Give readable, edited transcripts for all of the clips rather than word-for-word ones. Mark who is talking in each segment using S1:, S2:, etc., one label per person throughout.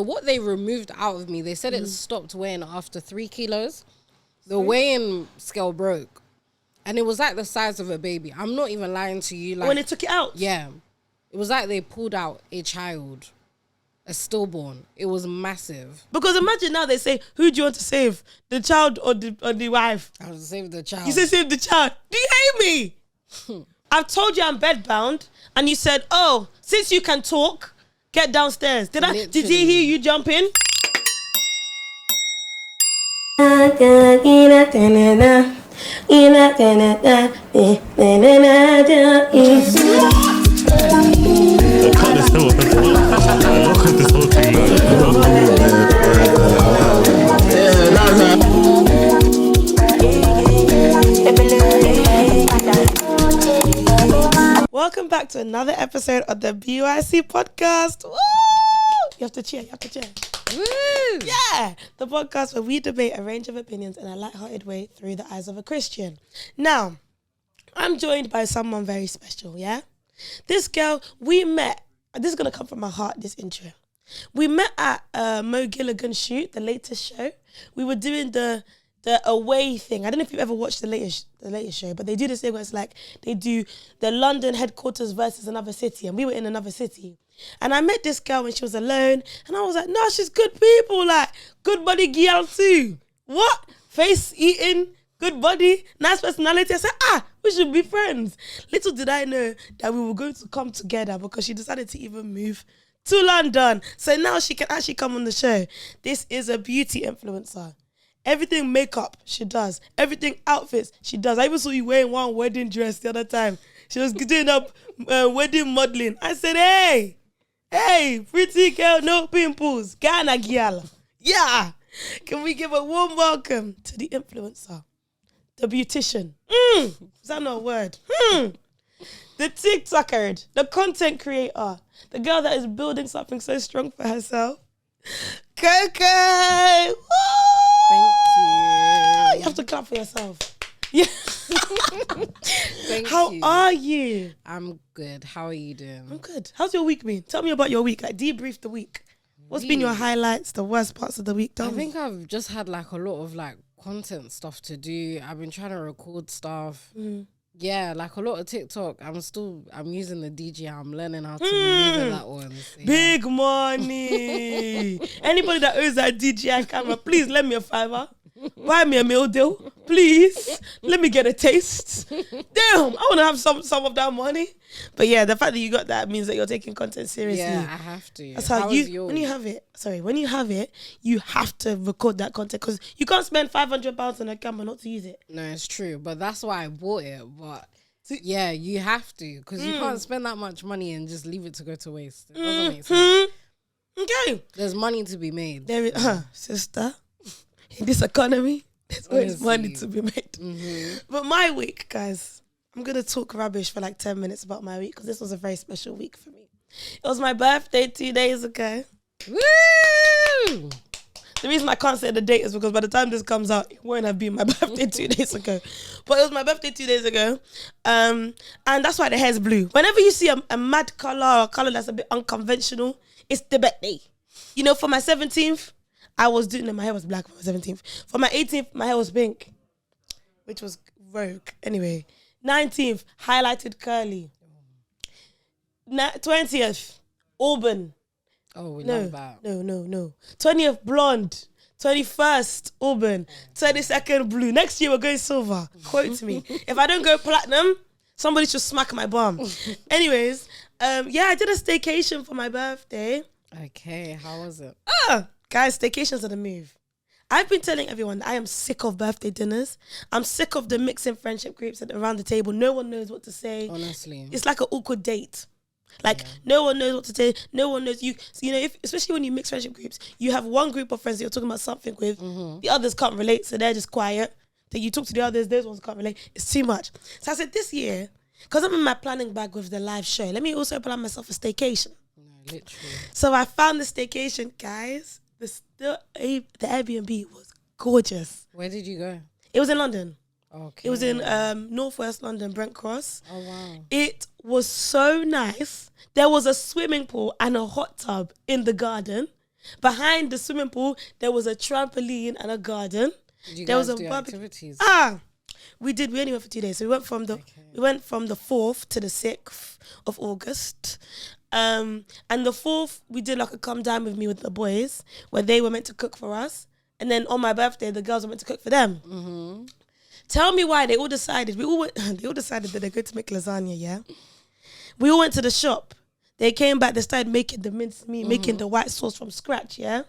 S1: what they removed out of me, they said it stopped weighing after 3 kilos. The weighing scale broke. And it was like the size of a baby. I'm not even lying to you. Like,
S2: when they took it out?
S1: Yeah. It was like they pulled out a child. A stillborn. It was massive.
S2: Because imagine now they say, who do you want to save? The child or the wife?
S1: I would save the child.
S2: You say save the child. Do you hate me? I've told you I'm bedbound. And you said, oh, since you can talk, get downstairs. Did he hear you jump in? Welcome back to another episode of the BYC podcast. Woo! You have to cheer. Woo! Yeah, the podcast where we debate a range of opinions in a lighthearted way through the eyes of a Christian. Now, I'm joined by someone very special, yeah? This girl, we met, this is going to come from my heart, this intro. We met at Mo Gilligan's shoot, the latest show. We were doing the away thing. I don't know if you've ever watched the latest show, but they do this thing where it's like they do the London headquarters versus another city, and we were in another city. And I met this girl when she was alone, and I was like, no, she's good people, like good body girl too. What? Face eating, good body, nice personality. I said, we should be friends. Little did I know that we were going to come together because she decided to even move to London. So now she can actually come on the show. This is a beauty influencer. Everything makeup, she does. Everything outfits, she does. I even saw you wearing one wedding dress the other time. She was doing up wedding modeling. I said, hey, pretty girl, no pimples. Ghana girl. Yeah. Can we give a warm welcome to the influencer, the beautician. Is that not a word? The TikToker, the content creator, the girl that is building something so strong for herself. Coco! Woo!
S1: Thank you.
S2: You have to clap for yourself. Yeah. How are you?
S1: I'm good. How are you doing?
S2: I'm good. How's your week been? Tell me about your week. Like, debrief the week. What's been your highlights, the worst parts of the week?
S1: I think I've just had like a lot of like content stuff to do. I've been trying to record stuff. Yeah, like a lot of TikTok. I'm using the DJ. I'm learning how to maneuver that one. So yeah.
S2: Big money. Anybody that owns that DJI camera, please lend me a $5. Buy me a meal deal, please. Let me get a taste. Damn, I want to have some of that money. But yeah, the fact that you got that means that you're taking content seriously.
S1: Yeah, I have to.
S2: That's how when you have it, you have to record that content because you can't spend £500 on a camera not to use it.
S1: No, it's true. But that's why I bought it. But yeah, you have to because you can't spend that much money and just leave it to go to waste. It doesn't make sense.
S2: Okay.
S1: There's money to be made.
S2: There is, sister. In this economy, there's always money to be made. But my week, guys, I'm going to talk rubbish for like 10 minutes about my week because this was a very special week for me. It was my birthday 2 days ago.
S1: Woo!
S2: The reason I can't say the date is because by the time this comes out, it won't have been my birthday 2 days ago. But it was my birthday 2 days ago. And that's why the hair's blue. Whenever you see a mad color or a color that's a bit unconventional, it's the birthday. You know, for my 17th, I was doing it. My hair was black for my 17th. For my 18th, my hair was pink, which was rogue. Anyway, 19th, highlighted curly. 20th, auburn.
S1: Oh, we love that.
S2: No. 20th, blonde. 21st, auburn. 22nd, blue. Next year, we're going silver. Quote me. If I don't go platinum, somebody should smack my bum. Anyways, I did a staycation for my birthday.
S1: Okay, how was it?
S2: Guys, staycations are the move. I've been telling everyone that I am sick of birthday dinners. I'm sick of the mixing friendship groups around the table. No one knows what to say.
S1: Honestly.
S2: It's like an awkward date. No one knows what to say. No one knows you. You know, especially when you mix friendship groups, you have one group of friends that you're talking about something with. The others can't relate, so they're just quiet. Then you talk to the others, those ones can't relate. It's too much. So I said this year, because I'm in my planning bag with the live show, let me also plan myself a staycation.
S1: No, literally.
S2: So I found the staycation, guys. The Airbnb was gorgeous.
S1: Where did you go?
S2: It was in London.
S1: Okay.
S2: It was in northwest London, Brent Cross.
S1: Oh, wow.
S2: It was so nice. There was a swimming pool and a hot tub in the garden. Behind the swimming pool, there was a trampoline and a garden.
S1: Did you
S2: there
S1: guys
S2: was a
S1: do
S2: barbecue.
S1: activities?
S2: We did. We only went for 2 days. So we went from the 4th to the 6th of August. And the 4th, we did like a come down with me with the boys, where they were meant to cook for us. And then on my birthday, the girls were meant to cook for them.
S1: Mm-hmm.
S2: Tell me why they all decided. They all decided that they're going to make lasagna. Yeah. We all went to the shop. They came back. They started making the minced meat, making the white sauce from scratch. Yeah.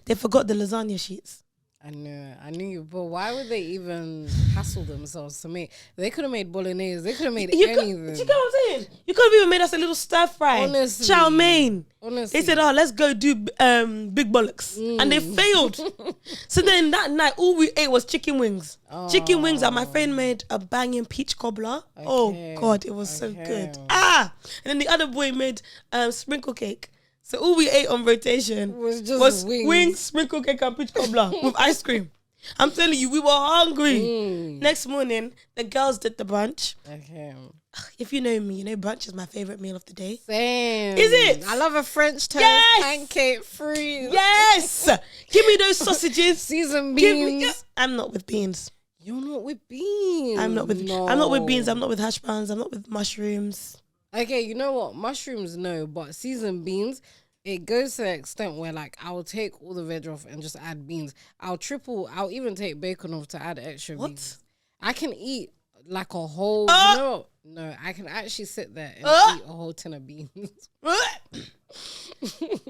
S2: They forgot the lasagna sheets.
S1: I knew, but why would they even hassle themselves to make? They could have made bolognese. They could have made anything.
S2: Do you get what I'm saying? You could have even made us a little stir fry.
S1: Honestly.
S2: Chow mein.
S1: Honestly.
S2: They said, let's go do big bollocks. And they failed. So then that night, all we ate was chicken wings. Chicken wings, and my friend made a banging peach cobbler. Okay. Oh, God, it was so good. And then the other boy made sprinkle cake. So all we ate on rotation was wings, sprinkle cake, and peach cobbler with ice cream. I'm telling you, we were hungry. Next morning, the girls did the brunch. Okay. If you know me, you know brunch is my favourite meal of the day.
S1: Same.
S2: Is it?
S1: I love a French toast, pancake, fruit.
S2: Yes. Give me those sausages.
S1: Seasoned beans.
S2: I'm not with beans.
S1: You're not with beans.
S2: I'm not with beans. I'm not with hash browns. I'm not with mushrooms.
S1: Okay, you know what? Mushrooms, no, but seasoned beans, it goes to the extent where, like, I'll take all the veg off and just add beans. I'll even take bacon off to add extra beans. I can eat, like, a whole, no, I can actually sit there and eat a whole tin of beans.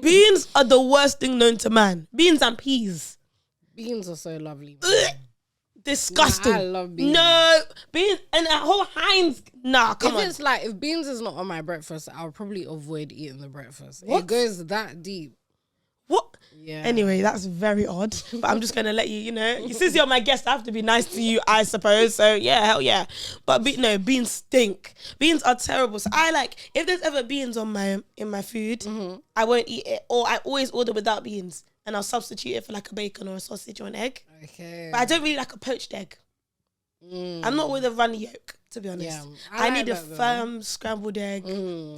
S2: Beans are the worst thing known to man. Beans and peas.
S1: Beans are so lovely.
S2: Disgusting.
S1: I love beans.
S2: No, beans and a whole Heinz. Nah, come on.
S1: If beans is not on my breakfast, I'll probably avoid eating the breakfast.
S2: What?
S1: It goes that deep.
S2: What?
S1: Yeah.
S2: Anyway, that's very odd. But I'm just gonna let you, since you're my guest, I have to be nice to you, I suppose. So yeah, hell yeah. But beans stink. Beans are terrible. So if there's ever beans in my food, I won't eat it. Or I always order without beans. And I'll substitute it for like a bacon or a sausage or an egg. Okay. But I don't really like a poached egg. I'm not with a runny yolk, to be honest. Yeah, I need a firm scrambled egg,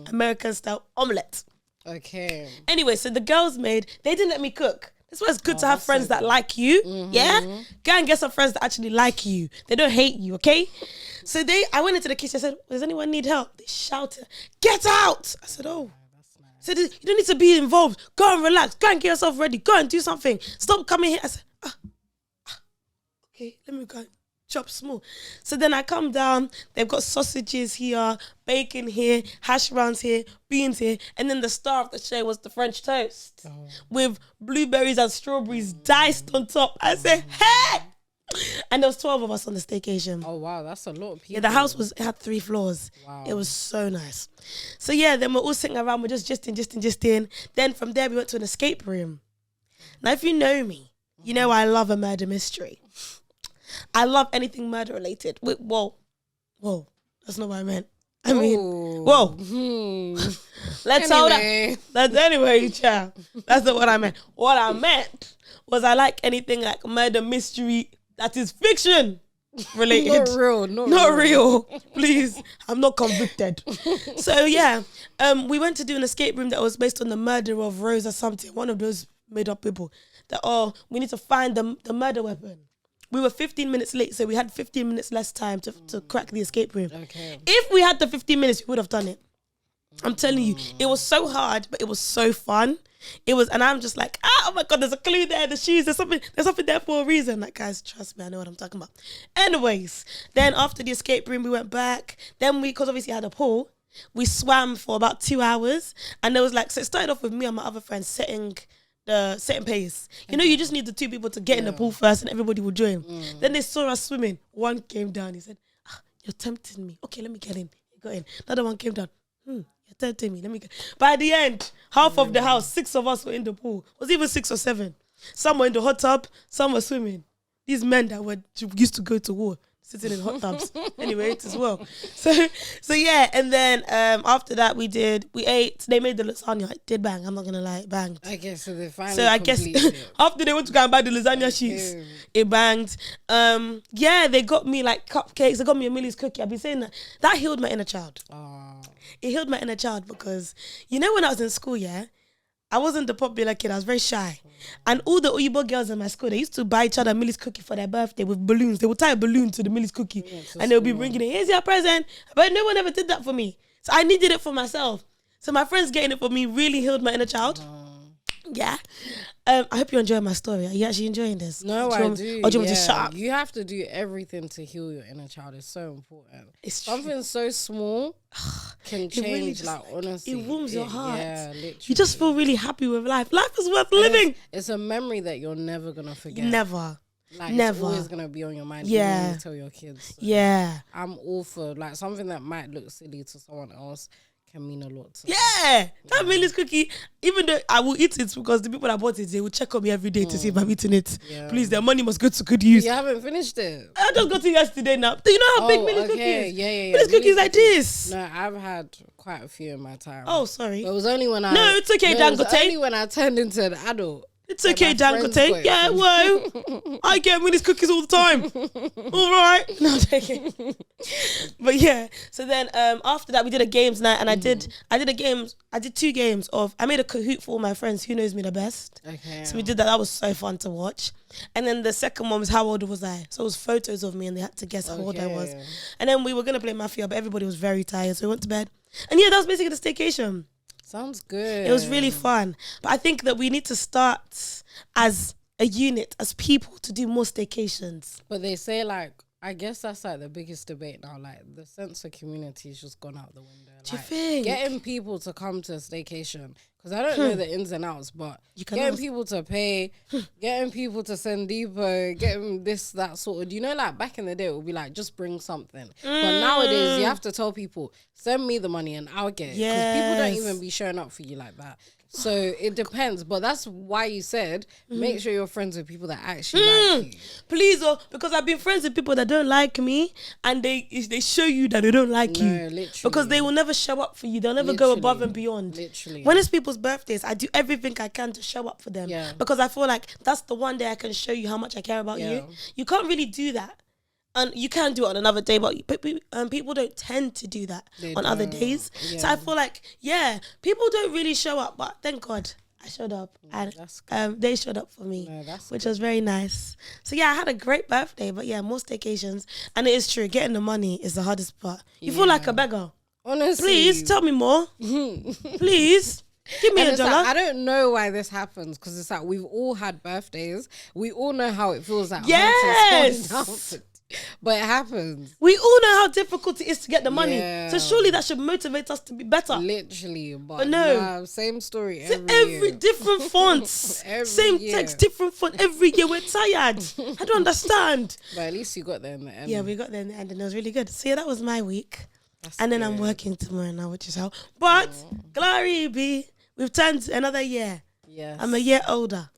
S2: American style omelette.
S1: Okay.
S2: Anyway, so the girls they didn't let me cook. That's why it's good to have friends that like you. Yeah? Go and get some friends that actually like you. They don't hate you, okay? So I went into the kitchen. I said, does anyone need help? They shouted, get out! I said, oh. So you don't need to be involved. Go and relax. Go and get yourself ready. Go and do something. Stop coming here. I said, okay, let me go and chop small. So then I come down. They've got sausages here, bacon here, hash browns here, beans here. And then the star of the show was the French toast with blueberries and strawberries diced on top. I said, hey! And there was 12 of us on the staycation.
S1: Oh, wow. That's a lot of people.
S2: Yeah, the house had 3 floors. Wow. It was so nice. So, yeah, then we're all sitting around. We're just in. Then from there, we went to an escape room. Now, if you know me, you know I love a murder mystery. I love anything murder related. Whoa. That's not what I meant. I mean, whoa. Let's hold up. Anyway, child. That's not what I meant. What I meant was I like anything like murder mystery that is fiction related. Not real. Please. I'm not convicted. So yeah, we went to do an escape room that was based on the murder of Rose or something. One of those made up people. That we need to find the murder weapon. We were 15 minutes late, so we had 15 minutes less time to crack the escape room. Okay. If we had the 15 minutes, we would have done it. I'm telling you, it was so hard, but it was so fun. And I'm just like, oh my God, there's a clue there, the shoes, there's something there for a reason. Like, guys, trust me, I know what I'm talking about. Anyways, then after the escape room, we went back. Then because obviously I had a pool, we swam for about 2 hours. And there was so it started off with me and my other friends setting pace. You just need the 2 people to get in the pool first and everybody will join. Then they saw us swimming. One came down, he said, you're tempting me. Okay, let me get in. He got in. Another one came down. You're tempting me. Let me get. By the end, half of the house, 6 of us were in the pool. It was even 6 or 7. Some were in the hot tub, some were swimming. These men that used to go to war, sitting in hot tubs. Anyway, it as well. So yeah, and then after that we ate. They made the lasagna. It did bang. I'm not gonna lie, it banged.
S1: Okay, so they finally.
S2: So I guess after they went to go and buy the lasagna sheets, it banged. Yeah, they got me cupcakes. They got me a Millie's cookie. I've been saying that healed my inner child. It healed my inner child because when I was in school, yeah, I wasn't the popular kid. I was very shy. And all the Oyibo girls in my school, they used to buy each other Millie's cookie for their birthday with balloons. They would tie a balloon to the Millie's cookie and they'll be bringing it. Here's your present. But no one ever did that for me. So I needed it for myself. So my friends getting it for me really healed my inner child. Yeah. I hope you're enjoying my story. Are you actually enjoying this?
S1: No, I do.
S2: Or do you want me to shut up?
S1: You have to do everything to heal your inner child. It's so important.
S2: It's
S1: something
S2: true.
S1: So small can change,
S2: really just,
S1: honestly.
S2: It warms your heart.
S1: Yeah, literally.
S2: You just feel really happy with life. Life is worth living.
S1: It's a memory that you're never going to forget.
S2: Never.
S1: Never. It's always going to be on your mind.
S2: Yeah.
S1: Even you tell your kids. So
S2: yeah.
S1: I'm all for, something that might look silly to someone else can mean a lot to
S2: that Millie's cookie, even though I will eat it because the people that bought it, they will check on me every day to see if I'm eating it. Please, their money must go to good use.
S1: You haven't finished it.
S2: I just got it yesterday now. Do you know how big Millie's cookie is?
S1: Yeah.
S2: Millie's cookies like this.
S1: No, I've had quite a few in my time.
S2: Oh, sorry.
S1: But it was only when
S2: No, it's okay, Dangote.
S1: It was only when I turned into an adult.
S2: It's okay, Dangote. Yeah, whoa. I get Millie's cookies all the time. All right. No, I'm taking. But yeah. So then after that we did a games night and I did 2 games of, I made a Kahoot for all my friends who knows me the best.
S1: Okay.
S2: So we did that. That was so fun to watch. And then the second one was how old was I? So it was photos of me and they had to guess how old I was. And then we were gonna play Mafia, but everybody was very tired, so we went to bed. And yeah, that was basically the staycation.
S1: Sounds good.
S2: It was really fun. But I think that we need to start as a unit, as people, to do more staycations.
S1: But they say, I guess that's the biggest debate now. The sense of community has just gone out the window.
S2: Do you think?
S1: Getting people to come to a staycation, because I don't know the ins and outs, but getting people to pay, getting people to send depot, getting this, that sort of, back in the day, it would be just bring something. But nowadays, you have to tell people, send me the money and I'll get it. Because people don't even be showing up for you like that. So it depends, but that's why you said make sure you're friends with people that actually like you.
S2: Please, because I've been friends with people that don't like me, and they show you that they don't like you.
S1: Literally.
S2: Because they will never show up for you. They'll never go above and beyond.
S1: Literally.
S2: When it's people's birthdays, I do everything I can to show up for them.
S1: Yeah.
S2: Because I feel like that's the one day I can show you how much I care about you. You can't really do that. And you can do it on another day, but people don't tend to do that on other days. Yeah. So I feel like, people don't really show up, but thank God I showed up. And they showed up for me, which was very nice. So I had a great birthday, but more staycations. And it is true, getting the money is the hardest part. You feel like a beggar.
S1: Honestly.
S2: Please, tell me more. Please. Give me a dollar.
S1: I don't know why this happens, because it's we've all had birthdays. We all know how it feels
S2: yes.
S1: But it happens.
S2: We all know how difficult it is to get the money. So surely that should motivate us to be better.
S1: Literally. But
S2: no.
S1: Same story
S2: every different fonts. Same text, different font every year. We're tired. I don't understand.
S1: But at least you got there in the end.
S2: Yeah, we got there in the end and it was really good. So that was my week. And then I'm working tomorrow now, which is how. But glory be, we've turned another year.
S1: Yes.
S2: I'm a year older.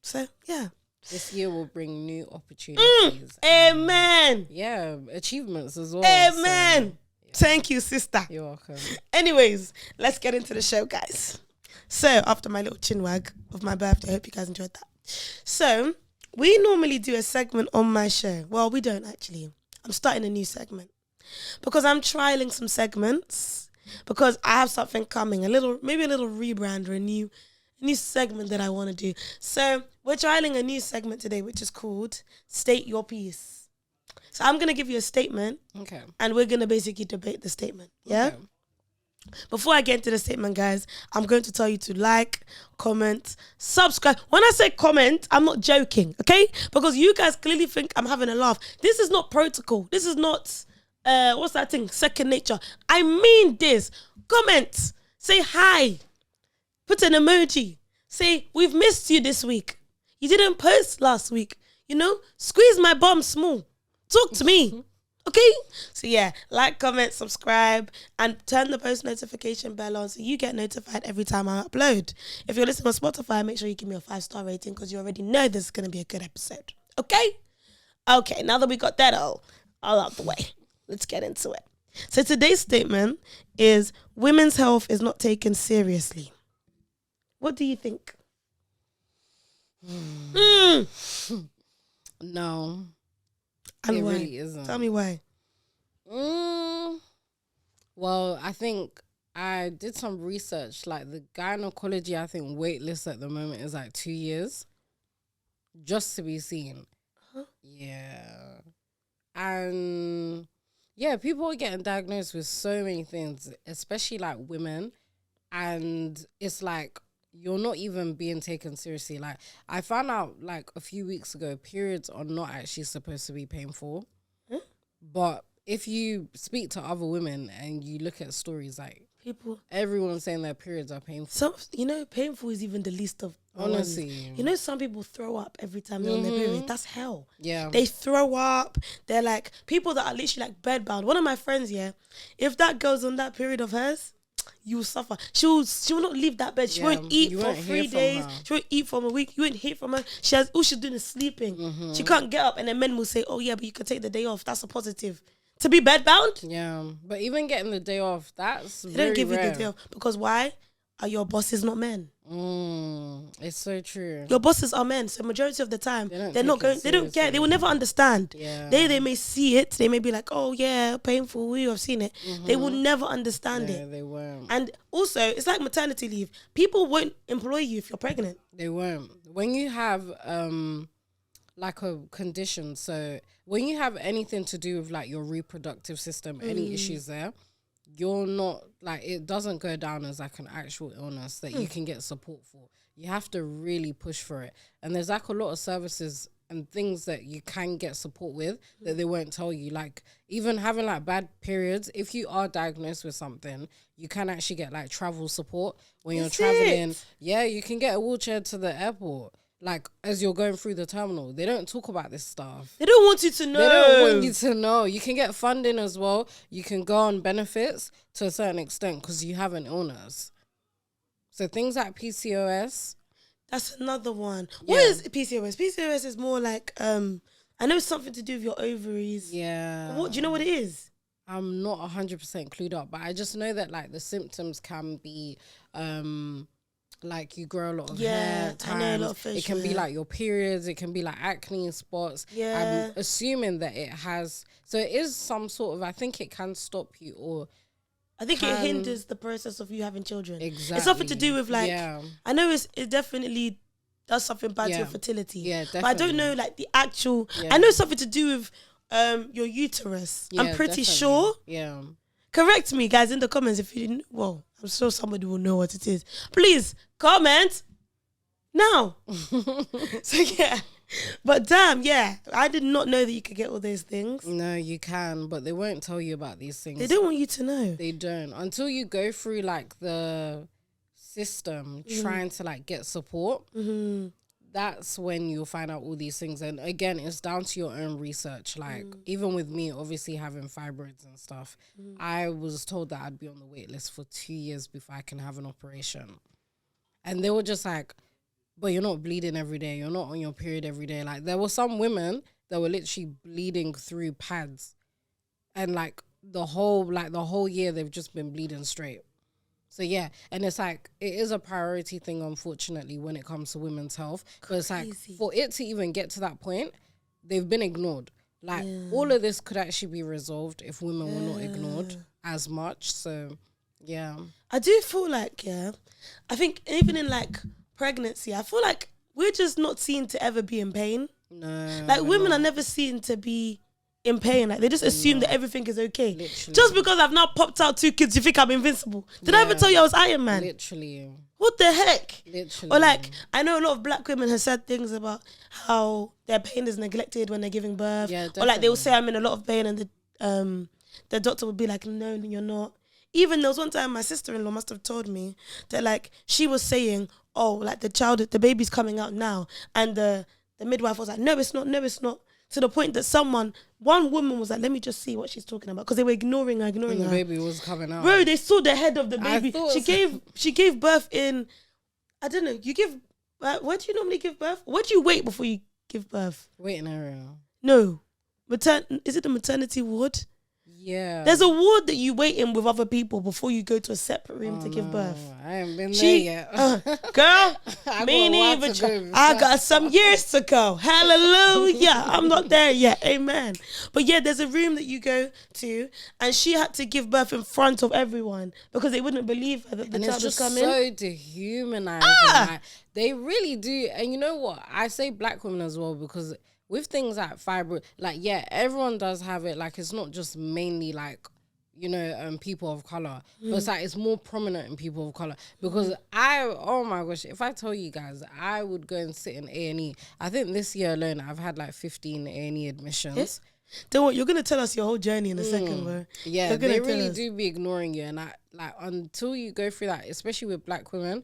S2: So
S1: this year will bring new opportunities.
S2: Amen.
S1: Achievements as well.
S2: Amen. So, thank you, sister.
S1: You're welcome.
S2: Anyways, let's get into the show, guys. So, after my little chin wag of my birthday, I hope you guys enjoyed that. So, we normally do a segment on my show. Well, we don't actually. I'm starting a new segment because I'm trialing some segments because I have something coming, maybe a little rebrand or a new segment that I want to do. So we're trialing a new segment today, which is called State Your Piece. So I'm going to give you a statement.
S1: Okay.
S2: And we're going to basically debate the statement. Yeah?
S1: Okay.
S2: Before I get into the statement, guys, I'm going to tell you to like, comment, subscribe. When I say comment, I'm not joking, okay? Because you guys clearly think I'm having a laugh. This is not protocol. This is not, what's that thing? Second nature. I mean this. Comment. Say hi. Put an emoji. Say, we've missed you this week. You didn't post last week. Squeeze my bum small. Talk to me. Okay? So like, comment, subscribe, and turn the post notification bell on so you get notified every time I upload. If you're listening on Spotify, make sure you give me a 5-star rating because you already know this is going to be a good episode. Okay? Okay, now that we got that all out the way, let's get into it. So today's statement is, women's health is not taken seriously. What do you think?
S1: No.
S2: And
S1: it
S2: why?
S1: Really isn't.
S2: Tell me why.
S1: Well, I think I did some research. Like the gynecology, I think wait list at the moment is like 2 years just to be seen.
S2: Huh?
S1: Yeah. And yeah, people are getting diagnosed with so many things, especially like women. And it's like, you're not even being taken seriously. Like, I found out like a few weeks ago, periods are not actually supposed to be painful.
S2: Huh?
S1: But if you speak to other women and you look at stories, like, everyone's saying their periods are painful.
S2: Some, painful is even the least of
S1: honestly.
S2: Some people throw up every time they're on their period. That's hell.
S1: Yeah.
S2: They throw up. They're like, people that are literally like bedbound. One of my friends, if that girl's on that period of hers, you will suffer. She will not leave that bed. She won't eat for 3 days. She won't eat for a week. You won't hear from her. All she's doing is sleeping. Mm-hmm. She can't get up. And then men will say, oh yeah, but you can take the day off. That's a positive. To be bedbound?
S1: Yeah. But even getting the day off, that's
S2: they
S1: very
S2: don't give
S1: rare.
S2: you the day off. Because why? Are your bosses not men?
S1: It's so true.
S2: Your bosses are men, so majority of the time they don't care. They will never understand.
S1: Yeah.
S2: They may see it. They may be like, oh yeah, painful. We have seen it. Mm-hmm. They will never understand it.
S1: They won't.
S2: And also, it's like maternity leave. People won't employ you if you're pregnant.
S1: They won't. When you have like a condition, so when you have anything to do with like your reproductive system, any issues there, you're not like, it doesn't go down as like an actual illness that you can get support for. You have to really push for it. And there's like a lot of services and things that you can get support with that they won't tell you. Like even having like bad periods, if you are diagnosed with something, you can actually get like travel support when you're traveling. Yeah, you can get a wheelchair to the airport. Like, as you're going through the terminal, they don't talk about this stuff.
S2: They don't want you to know.
S1: They don't want you to know. You can get funding as well. You can go on benefits to a certain extent because you have an illness. So things like PCOS.
S2: That's another one. Yeah. What is PCOS? PCOS is more like, I know it's something to do with your ovaries.
S1: Yeah.
S2: Do you know what it is?
S1: I'm not 100% clued up, but I just know that like the symptoms can be... like you grow a lot of hair at times. I know, a lot of facial hair. Be like your periods, it can be like acne spots.
S2: Yeah.
S1: I'm assuming that it has, so it is some sort of, I think it can stop you, or
S2: I think it hinders the process of you having children.
S1: Exactly.
S2: It's something to do with like, I know it definitely does something bad to your fertility.
S1: Yeah, definitely.
S2: But I don't know like the actual, I know it's something to do with your uterus. Yeah, I'm pretty sure.
S1: Yeah.
S2: Correct me, guys, in the comments if you didn't. Well, I'm sure somebody will know what it is. Please comment now. So yeah, but damn, I did not know that you could get all those things.
S1: No, you can, but they won't tell you about these things.
S2: They don't want you to know.
S1: They don't until you go through like the system trying to like get support. Mm-hmm. That's when you'll find out all these things. And again, it's down to your own research. Like, even with me, obviously having fibroids and stuff, I was told that I'd be on the wait list for 2 years before I can have an operation. And they were just like, but you're not bleeding every day. You're not on your period every day. Like, there were some women that were literally bleeding through pads. And like the whole year, they've just been bleeding straight. So yeah, and it's like, it is a priority thing, unfortunately, when it comes to women's health. But it's like, for it to even get to that point, they've been ignored. Like, all of this could actually be resolved if women were not ignored as much. So, yeah.
S2: I do feel like, I think even in like pregnancy, I feel like we're just not seen to ever be in pain.
S1: No.
S2: Like, women are never seen to be in pain. Like, they just assume that everything is okay.
S1: Literally.
S2: Just because I've now popped out 2 kids, you think I'm invincible? Did I ever tell you I was Iron Man?
S1: Literally.
S2: What the heck?
S1: Literally.
S2: Or like, I know a lot of black women have said things about how their pain is neglected when they're giving birth.
S1: Yeah,
S2: or like they will say I'm in a lot of pain and the doctor would be like, no, you're not. Even there was one time my sister-in-law must have told me that like she was saying, oh, like the baby's coming out now, and the midwife was like, no, it's not. To the point that one woman was like, let me just see what she's talking about, because they were ignoring her.
S1: The baby was coming out.
S2: Bro, they saw the head of the baby. She gave birth in, I don't know, you give, where do you normally give birth? Where do you wait before you give birth?
S1: Waiting area.
S2: No. Is it the maternity ward?
S1: Yeah.
S2: There's a ward that you wait in with other people before you go to a separate room to give birth.
S1: I ain't been there yet.
S2: Girl, me neither. I got some years to go. Hallelujah. I'm not there yet. Amen. But yeah, there's a room that you go to, and she had to give birth in front of everyone because they wouldn't believe her that the child was coming.
S1: And it's just so dehumanizing. Like, they really do. And you know what? I say black women as well, because with things like fibroid, like, yeah, everyone does have it. Like, it's not just mainly like, you know, people of color, but it's like it's more prominent in people of color. Because oh my gosh, if I tell you guys, I would go and sit in A&E. I think this year alone, I've had like 15 A&E admissions.
S2: Yeah. Don't worry, you're gonna tell us your whole journey in a second, bro.
S1: Yeah, they really do be ignoring you, and until you go through that, especially with black women.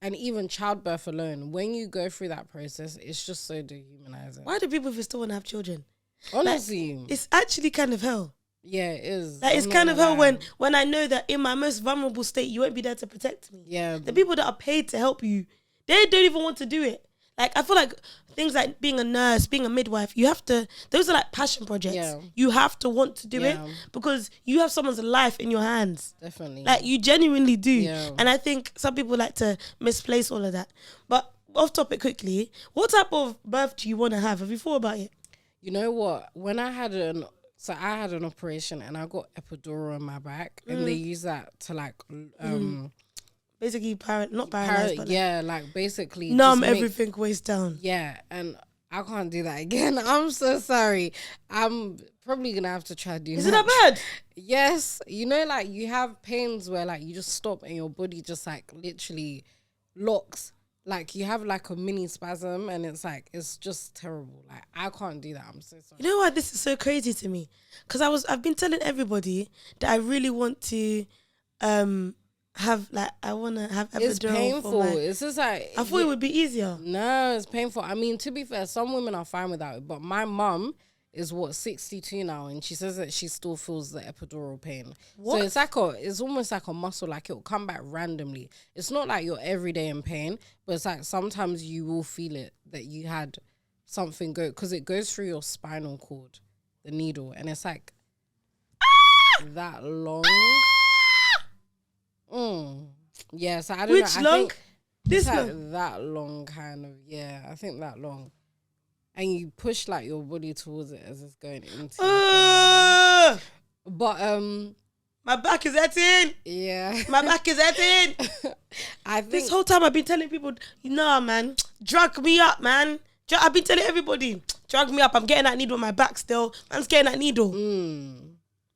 S1: And even childbirth alone, when you go through that process, it's just so dehumanizing.
S2: Why do people still want to have children?
S1: Honestly.
S2: Like, it's actually kind of hell.
S1: Yeah, it is.
S2: Like, it's kind of hell when I know that in my most vulnerable state, you won't be there to protect me.
S1: Yeah.
S2: The people that are paid to help you, they don't even want to do it. Like, I feel like things like being a nurse, being a midwife, those are like passion projects. Yeah. You have to want to do it because you have someone's life in your hands.
S1: Definitely.
S2: Like, you genuinely do. Yeah. And I think some people like to misplace all of that. But off topic quickly, what type of birth do you want to have? Have you thought about it?
S1: You know what? When I had an operation and I got epidural in my back, and they use that to like,
S2: basically, not paralyzed, but
S1: like basically
S2: numb everything waist down.
S1: Yeah, and I can't do that again. I'm so sorry. I'm probably gonna have to try to do.
S2: Is it that bad?
S1: Yes. You know, like you have pains where like you just stop and your body just like literally locks. Like you have like a mini spasm, and it's just terrible. Like I can't do that. I'm so sorry.
S2: You know why this is so crazy to me? Because I've been telling everybody that I really want to I want to have epidural.
S1: It's painful. It's just like
S2: I thought it would be easier.
S1: No, it's painful. I mean, to be fair, some women are fine without it, but my mum is 62 now, and she says that she still feels the epidural pain. What? So it's almost like a muscle, like it will come back randomly. It's not like you're every day in pain, but it's like sometimes you will feel it that you had something go, because it goes through your spinal cord, the needle, and it's like that long. Yeah, so I don't know.
S2: Which long? This
S1: like
S2: long?
S1: That long, kind of. Yeah, I think that long. And you push like your body towards it as it's going into. But
S2: my back is hurting.
S1: Yeah,
S2: my back is hurting.
S1: I think
S2: this whole time I've been telling people, man, drug me up, man. I've been telling everybody, drug me up. I'm getting that needle on my back still. Man's getting that needle.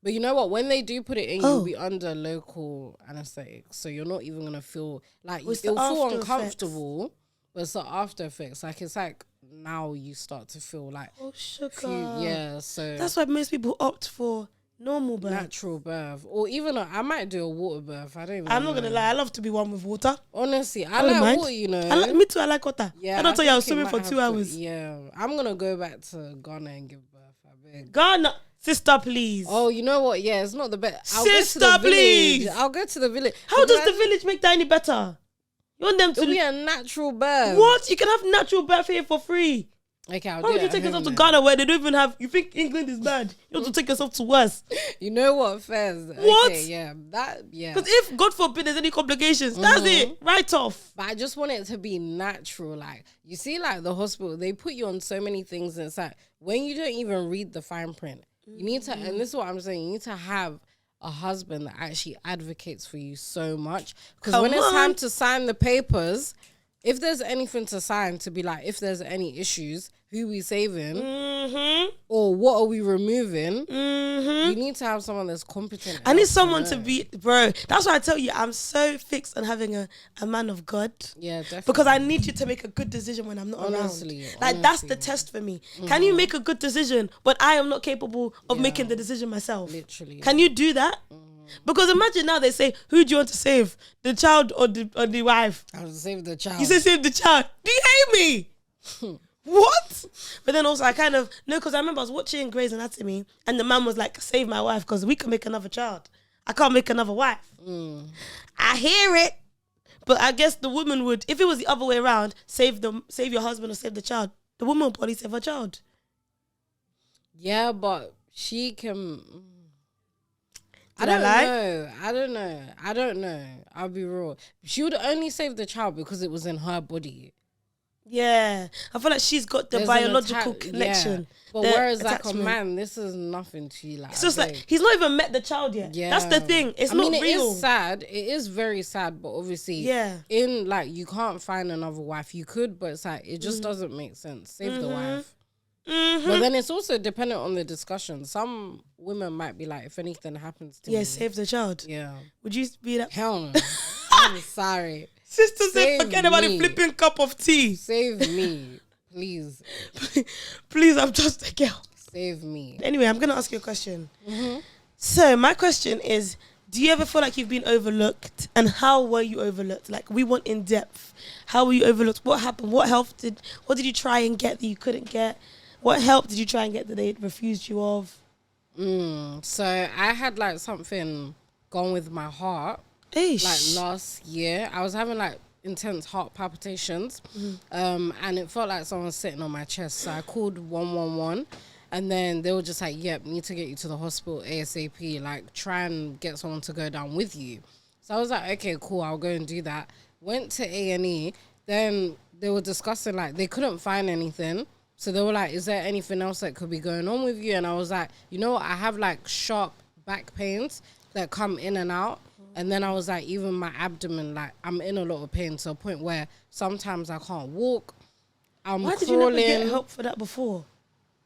S1: But you know what? When they do put it in, you'll be under local anesthetic, so you're not even gonna feel like it'll feel uncomfortable. But it's the after effects. Like it's like now you start to feel like
S2: sugar.
S1: So
S2: that's why most people opt for normal birth,
S1: natural birth, or even I might do a water birth. I'm
S2: not gonna lie. I love to be one with water.
S1: Honestly, I like water. You know,
S2: me too. I like water. Yeah, I don't tell you I was swimming for 2 hours.
S1: Yeah, I'm gonna go back to Ghana and give birth. I beg.
S2: Ghana. Sister, please.
S1: Oh, you know what? Yeah, it's not the best.
S2: Sister, please.
S1: I'll go to the village.
S2: How does the village make that any better? You want them to
S1: be a natural birth.
S2: What? You can have natural birth here for free.
S1: Okay,
S2: Why would you take yourself to Ghana where they don't even have? You think England is bad? You want to take yourself to worse.
S1: You know what, Fez?
S2: What?
S1: Okay, yeah,
S2: Because if, God forbid, there's any complications, that's it. Right off.
S1: But I just want it to be natural. Like, you see, like the hospital, they put you on so many things inside. When you don't even read the fine print, you need to, and this is what I'm saying, you need to have a husband that actually advocates for you so much. Because when it's time to sign the papers, if there's anything to sign, to be like, if there's any issues, who we saving, or what are we removing, you need to have someone that's competent.
S2: I need someone to be, bro. That's why I tell you, I'm so fixed on having a man of God.
S1: Yeah, definitely.
S2: Because I need you to make a good decision when I'm not around. Like, that's the test for me. Can you make a good decision when I am not capable of making the decision myself?
S1: Literally.
S2: Can you do that? Because imagine now they say, who do you want to save? The child or the wife?
S1: I will save the child.
S2: You say save the child. Do you hate me? What? But then also I kind of, no, because I remember I was watching Grey's Anatomy and the man was like, save my wife because we can make another child. I can't make another wife. I hear it. But I guess the woman would, if it was the other way around, save your husband or save the child. The woman would probably save her child.
S1: Yeah, but she can...
S2: Did I lie?
S1: I don't know. I'll be real. She would only save the child because it was in her body.
S2: Yeah. I feel like she's got the biological connection.
S1: Yeah. But whereas like a man, this is nothing to you. Like,
S2: it's just like, he's not even met the child yet. Yeah. That's the thing. It's not real.
S1: It is sad. It is very sad, but obviously, in like, you can't find another wife. You could, but it's like, it just doesn't make sense. Save the wife. But then it's also dependent on the discussion. Some women might be like, if anything happens to me.
S2: Yeah, save the child.
S1: Yeah.
S2: Would you be that?
S1: Hell no. I'm sorry.
S2: Sister said, forget about the flipping cup of tea.
S1: Save me, please.
S2: Please, I'm just a girl.
S1: Save me.
S2: Anyway, I'm going to ask you a question. So my question is, do you ever feel like you've been overlooked? And how were you overlooked? Like, we want in depth. How were you overlooked? What happened? What did you try and get that you couldn't get? What help did you try and get that they refused you of?
S1: So I had like something gone with my heart. Like last year, I was having like intense heart palpitations, and it felt like someone was sitting on my chest. So I called 111, and then they were just like, "Yep, need to get you to the hospital ASAP. Like, try and get someone to go down with you." So I was like, "Okay, cool, I'll go and do that." Went to A&E. Then they were discussing like they couldn't find anything. So they were like, "Is there anything else that could be going on with you?" And I was like, "You know what? I have like sharp back pains that come in and out." And then I was like, even my abdomen, like, I'm in a lot of pain to a point where sometimes I can't walk. I'm
S2: Why did
S1: crawling.
S2: you never get help for that before?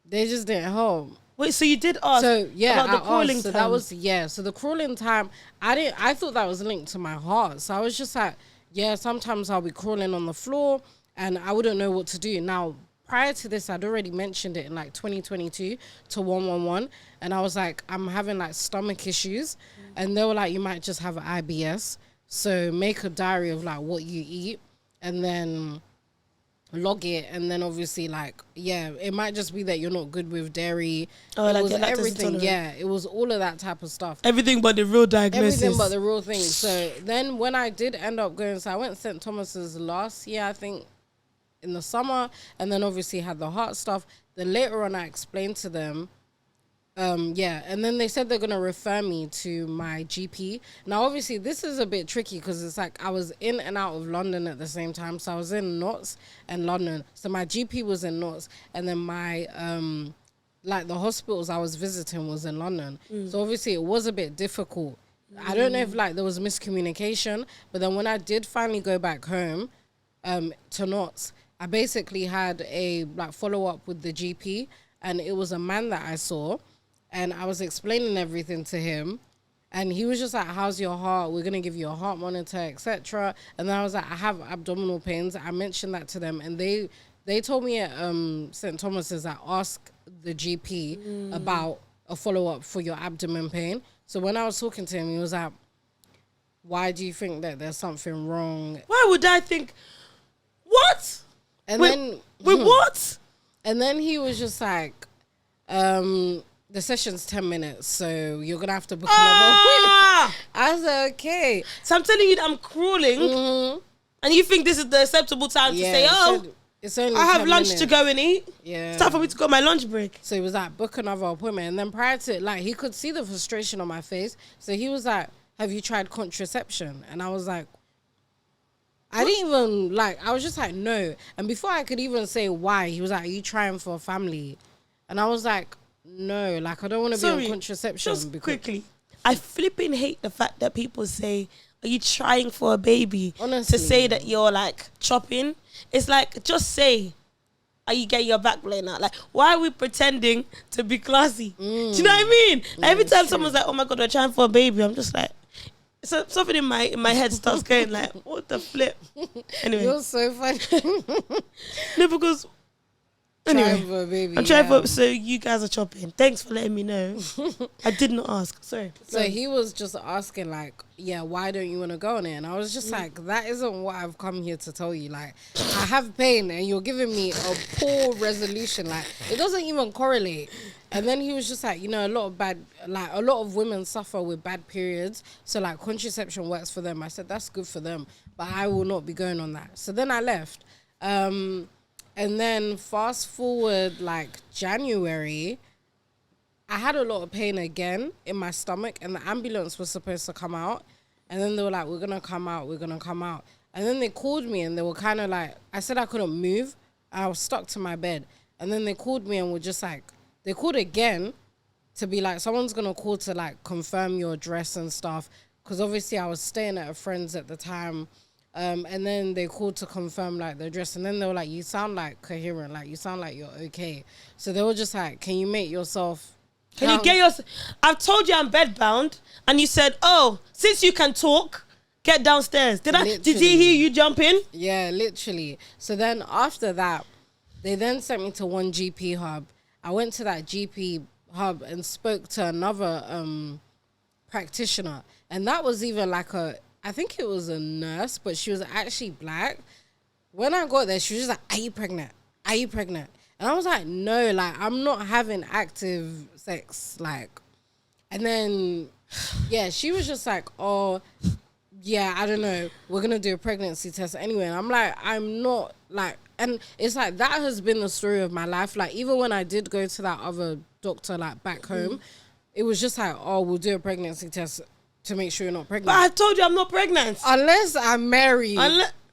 S1: They just didn't help.
S2: Wait, so you did ask
S1: about the
S2: crawling time?
S1: So that was, so the crawling time, I thought that was linked to my heart. So I was just like, sometimes I'll be crawling on the floor and I wouldn't know what to do. Now, prior to this, I'd already mentioned it in like 2022 to 111. And I was like, I'm having like stomach issues. And they were like, you might just have IBS. So make a diary of like what you eat and then log it. And then obviously like, it might just be that you're not good with dairy.
S2: Oh,
S1: it was everything. Yeah, it was all of that type of stuff.
S2: Everything but the real diagnosis.
S1: Everything but the real thing. So then when I did end up going, so I went to St. Thomas's last year, I think in the summer. And then obviously had the heart stuff. Then later on I explained to them, and then they said they're going to refer me to my GP. Now, obviously, this is a bit tricky because it's like I was in and out of London at the same time. So I was in Notts and London. So my GP was in Notts and then my, the hospitals I was visiting was in London. So obviously, it was a bit difficult. I don't know if like there was miscommunication, but then when I did finally go back home to Notts, I basically had a like follow-up with the GP and it was a man that I saw. And I was explaining everything to him. And he was just like, how's your heart? We're going to give you a heart monitor, etc. And then I was like, I have abdominal pains. I mentioned that to them. And they told me at St. Thomas's, I asked the GP about a follow-up for your abdomen pain. So when I was talking to him, he was like, why do you think that there's something wrong?
S2: Why would I think, what?
S1: And
S2: then... Wait, what?
S1: And then he was just like, the session's 10 minutes, so you're going to have to book another appointment. I was like, okay.
S2: So I'm telling you that I'm crawling, and you think this is the acceptable time to say,
S1: it's only
S2: I have lunch to go and eat.
S1: Yeah.
S2: It's time for me to go on my lunch break.
S1: So he was like, book another appointment. And then prior to it, like, he could see the frustration on my face. So he was like, have you tried contraception? And I was like, I didn't even, like, I was just like, no. And before I could even say why, he was like, are you trying for a family? And I was like, no, like I don't want to be on contraception.
S2: Just quickly, I flipping hate the fact that people say, are you trying for a baby?
S1: Honestly.
S2: To say that you're like chopping. It's like, just say, are you getting your back blown out? Like, why are we pretending to be classy? Do you know what I mean? Like, every time someone's like, oh my God, we're trying for a baby, I'm just like, so something in my head starts going like, what the flip? Anyway.
S1: You're so funny.
S2: No, because... Anyway,
S1: for a baby,
S2: I'm trying for, so you guys are chopping. Thanks for letting me know. I did not ask. Sorry.
S1: So he was just asking like, why don't you want to go on it? And I was just like, that isn't what I've come here to tell you. Like, I have pain and you're giving me a poor resolution. Like, it doesn't even correlate. And then he was just like, a lot of women suffer with bad periods. So like contraception works for them. I said, that's good for them, but I will not be going on that. So then I left. And then fast forward like January, I had a lot of pain again in my stomach, and the ambulance was supposed to come out. And then they were like, we're going to come out. And then they called me, and they were kind of like, I said I couldn't move. I was stuck to my bed. And then they called me and were just like, they called again to be like, someone's going to call to like confirm your address and stuff. Because obviously I was staying at a friend's at the time. And then they called to confirm like the address. And then they were like, you sound like coherent. Like you sound like you're okay. So they were just like, can you make yourself...
S2: Can you get yourself... I've told you I'm bedbound. And you said, oh, since you can talk... Get downstairs. Did he hear you jump in?
S1: Yeah, literally. So then after that, they then sent me to one GP hub. I went to that GP hub and spoke to another practitioner. And that was even like I think it was a nurse, but she was actually black. When I got there, she was just like, are you pregnant? Are you pregnant? And I was like, no, like, I'm not having active sex. Like, and then, yeah, she was just like, oh... yeah, I don't know, we're going to do a pregnancy test anyway. And I'm like, I'm not, like, and it's like, that has been the story of my life. Like, even when I did go to that other doctor, like, back home, it was just like, oh, we'll do a pregnancy test to make sure you're not pregnant.
S2: But I told you I'm not pregnant.
S1: Unless I'm married.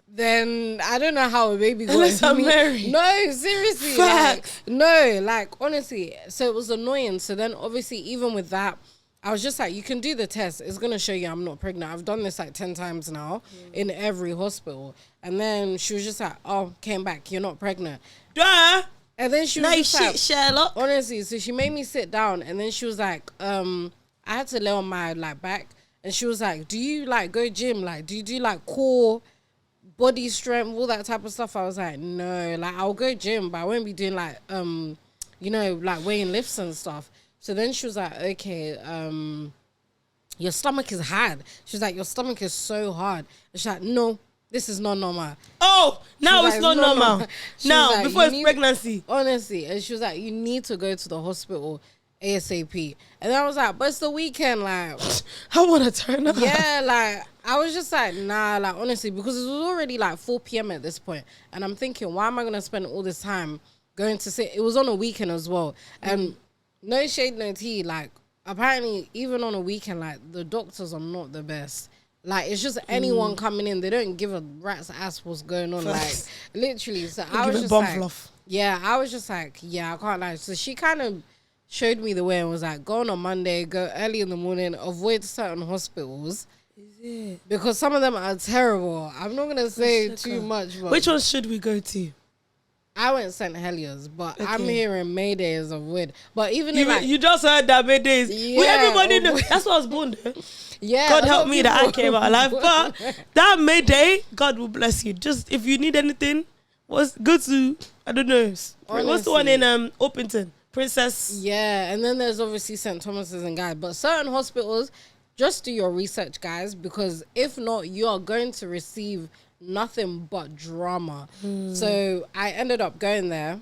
S1: Then I don't know how a baby goes.
S2: Unless I'm married.
S1: No, seriously. Like, no, like, honestly. So it was annoying. So then, obviously, even with that, I was just like, you can do the test. It's going to show you I'm not pregnant. I've done this like 10 times now in every hospital. And then she was just like, oh, came back. You're not pregnant.
S2: Duh.
S1: And then she was
S2: nice
S1: just
S2: shit,
S1: like,
S2: Sherlock.
S1: Honestly, so she made me sit down. And then she was like, I had to lay on my like back. And she was like, do you like go gym? Like, do you do like core body strength, all that type of stuff? I was like, no, like I'll go gym, but I won't be doing like, you know, like weighing lifts and stuff. So then she was like, okay, your stomach is hard. She was like, your stomach is so hard. And she's like, no, this is not normal.
S2: Oh, now it's not normal. Now,
S1: like,
S2: before it's pregnancy.
S1: Honestly. And she was like, you need to go to the hospital ASAP. And then I was like, but it's the weekend, like.
S2: I want to turn up.
S1: Yeah, like, I was just like, nah, like, honestly, because it was already like 4 p.m. at this point. And I'm thinking, why am I going to spend all this time going to sit? It was on a weekend as well. And no shade, no tea. Like, apparently, even on a weekend, like, the doctors are not the best. Like, it's just anyone coming in. They don't give a rat's ass what's going on. Like, literally. So I was just like, yeah, I was just like, yeah, I can't lie. So she kind of showed me the way and was like, go on Monday, go early in the morning, avoid certain hospitals.
S2: Is it?
S1: Because some of them are terrible. I'm not going to say too much. But
S2: which ones should we go to?
S1: I went St. Heliers, but I'm hearing Mayday is avoid. But even if
S2: you just heard that Mayday is...
S1: Yeah,
S2: everybody knows. That's what I was born there.
S1: Yeah.
S2: God help me that I came out alive. But that Mayday, God will bless you. Just if you need anything, go to, I don't know. Honestly. What's the one in Orpington? Princess.
S1: Yeah, and then there's obviously St. Thomas's and guys. But certain hospitals, just do your research, guys, because if not, you are going to receive nothing but drama. So I ended up going there,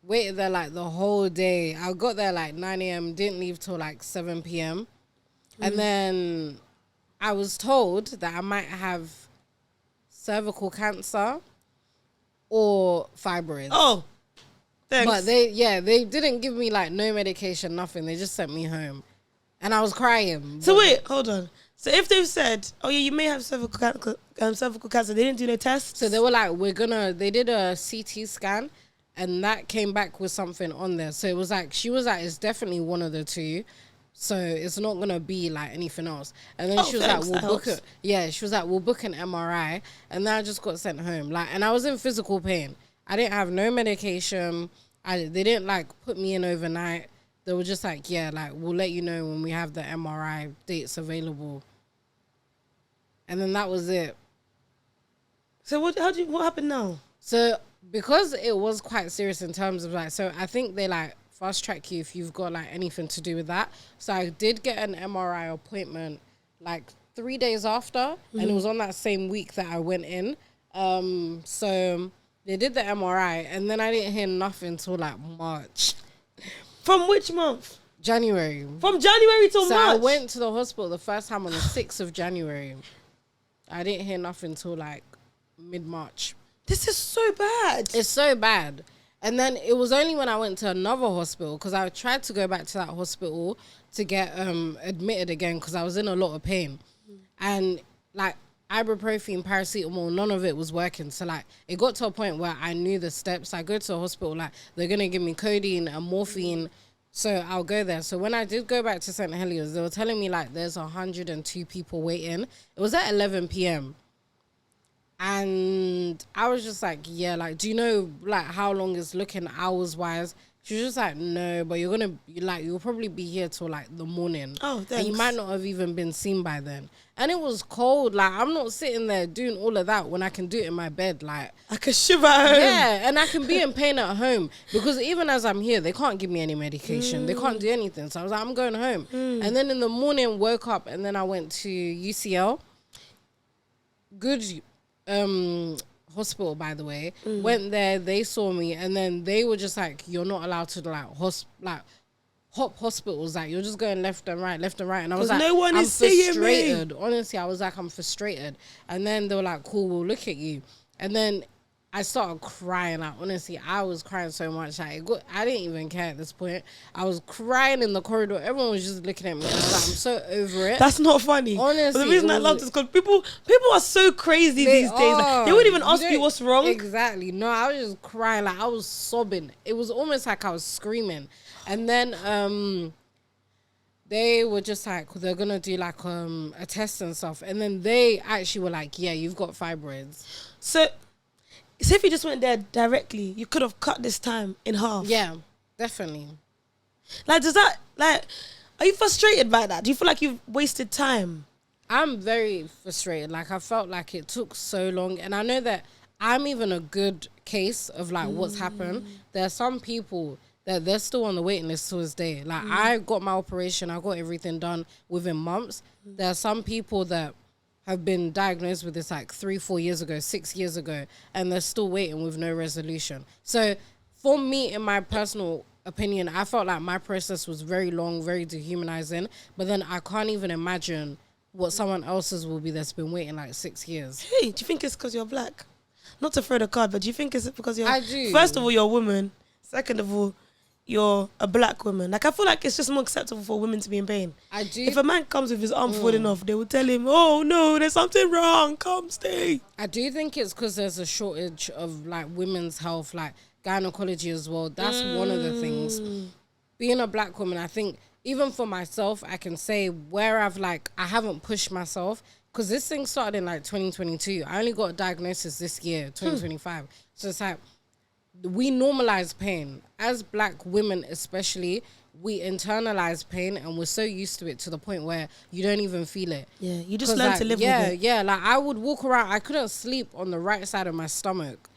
S1: waited there like the whole day. I got there like 9 a.m., didn't leave till like 7 p.m. And then I was told that I might have cervical cancer or fibroids.
S2: Oh, thanks.
S1: But they didn't give me like no medication, nothing. They just sent me home. And I was crying.
S2: So wait, hold on. So if they've said, oh yeah, you may have cervical cancer, they didn't do no tests?
S1: So they were like, they did a CT scan and that came back with something on there. So it was like, she was like, it's definitely one of the two. So it's not going to be like anything else. And then she was like, we'll book it. Yeah, she was like, we'll book an MRI. And then I just got sent home. Like, and I was in physical pain. I didn't have no medication. They didn't like put me in overnight. They were just like, yeah, like, we'll let you know when we have the MRI dates available. And then that was it.
S2: So what happened now?
S1: So because it was quite serious in terms of like, so I think they like fast track you if you've got like anything to do with that. So I did get an MRI appointment like 3 days after, and it was on that same week that I went in. So they did the MRI, and then I didn't hear nothing till like March.
S2: From which month?
S1: January.
S2: From January till March?
S1: So I went to the hospital the first time on the 6th of January. I didn't hear nothing till like mid-March.
S2: This is so bad.
S1: It's so bad. And then it was only when I went to another hospital, because I tried to go back to that hospital to get admitted again because I was in a lot of pain. And like ibuprofen, paracetamol, none of it was working. So like it got to a point where I knew the steps. I go to a hospital, like they're going to give me codeine and morphine. So I'll go there. So when I did go back to St. Heliers, they were telling me like there's 102 people waiting. It was at 11 p.m. And I was just like, yeah, like, do you know, like, how long it's looking hours-wise? She was just like, no, but you'll probably be here till, like, the morning.
S2: Oh, thanks.
S1: And you might not have even been seen by then. And it was cold. Like, I'm not sitting there doing all of that when I can do it in my bed. Like,
S2: I can shiver at home.
S1: Yeah, and I can be in pain at home. Because even as I'm here, they can't give me any medication. They can't do anything. So I was like, I'm going home. And then in the morning, woke up, and then I went to UCL. Good hospital, by the way. Went there, they saw me, and then they were just like, you're not allowed to hop hospitals, like you're just going left and right. And I was like,
S2: no one
S1: I'm
S2: is seeing
S1: frustrated.
S2: me.
S1: Honestly, I was like, I'm frustrated. And then they were like, cool, we'll look at you. And then I started crying. Like, honestly, I was crying so much. Like, I didn't even care at this point. I was crying in the corridor. Everyone was just looking at me. I was like, I'm so over it.
S2: That's not funny.
S1: Honestly,
S2: but the reason I love this is because people are so crazy these days. Like, they wouldn't even ask you what's wrong.
S1: Exactly. No, I was just crying. Like, I was sobbing. It was almost like I was screaming. And then they were just like, they're going to do like a test and stuff. And then they actually were like, yeah, you've got fibroids.
S2: So if you just went there directly, you could have cut this time in half.
S1: Yeah, definitely.
S2: Like, are you frustrated by that? Do you feel like you've wasted time?
S1: I'm very frustrated. Like, I felt like it took so long. And I know that I'm even a good case of, like, what's happened. There are some people that they're still on the waiting list to this day. Like, I got my operation. I got everything done within months. There are some people that have been diagnosed with this like 3-4 years ago, 6 years ago, and they're still waiting with no resolution. So for me, in my personal opinion, I felt like my process was very long, very dehumanizing, but then I can't even imagine what someone else's will be that's been waiting like 6 years.
S2: Hey, do you think it's because you're black? Not to throw the card, but do you think it's because you're...
S1: I do.
S2: First of all, you're a woman. Second of all, you're a black woman. Like, I feel like it's just more acceptable for women to be in pain.
S1: I do.
S2: If a man comes with his arm falling off, they will tell him, oh no, there's something wrong, come stay.
S1: I do think it's because there's a shortage of like women's health, like gynecology as well. That's one of the things. Being a black woman, I think even for myself, I can say where I haven't pushed myself, because this thing started in like 2022. I only got a diagnosis this year, 2025. So it's like, we normalize pain. As black women especially, we internalize pain and we're so used to it to the point where you don't even feel it.
S2: Yeah, you just learn to live with it.
S1: Yeah, like I would walk around, I couldn't sleep on the right side of my stomach.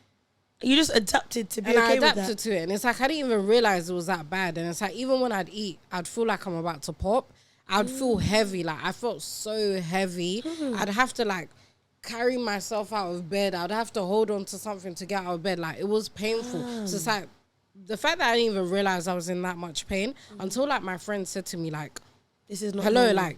S2: You just adapted to be
S1: and
S2: okay with that.
S1: I adapted to it. And it's like, I didn't even realize it was that bad. And it's like, even when I'd eat, I'd feel like I'm about to pop. I'd feel heavy. Like, I felt so heavy. I'd have to like carry myself out of bed. I'd have to hold on to something to get out of bed. Like, it was painful. So it's like, the fact that I didn't even realize I was in that much pain until like my friend said to me, like,
S2: this is not
S1: hello,
S2: normal.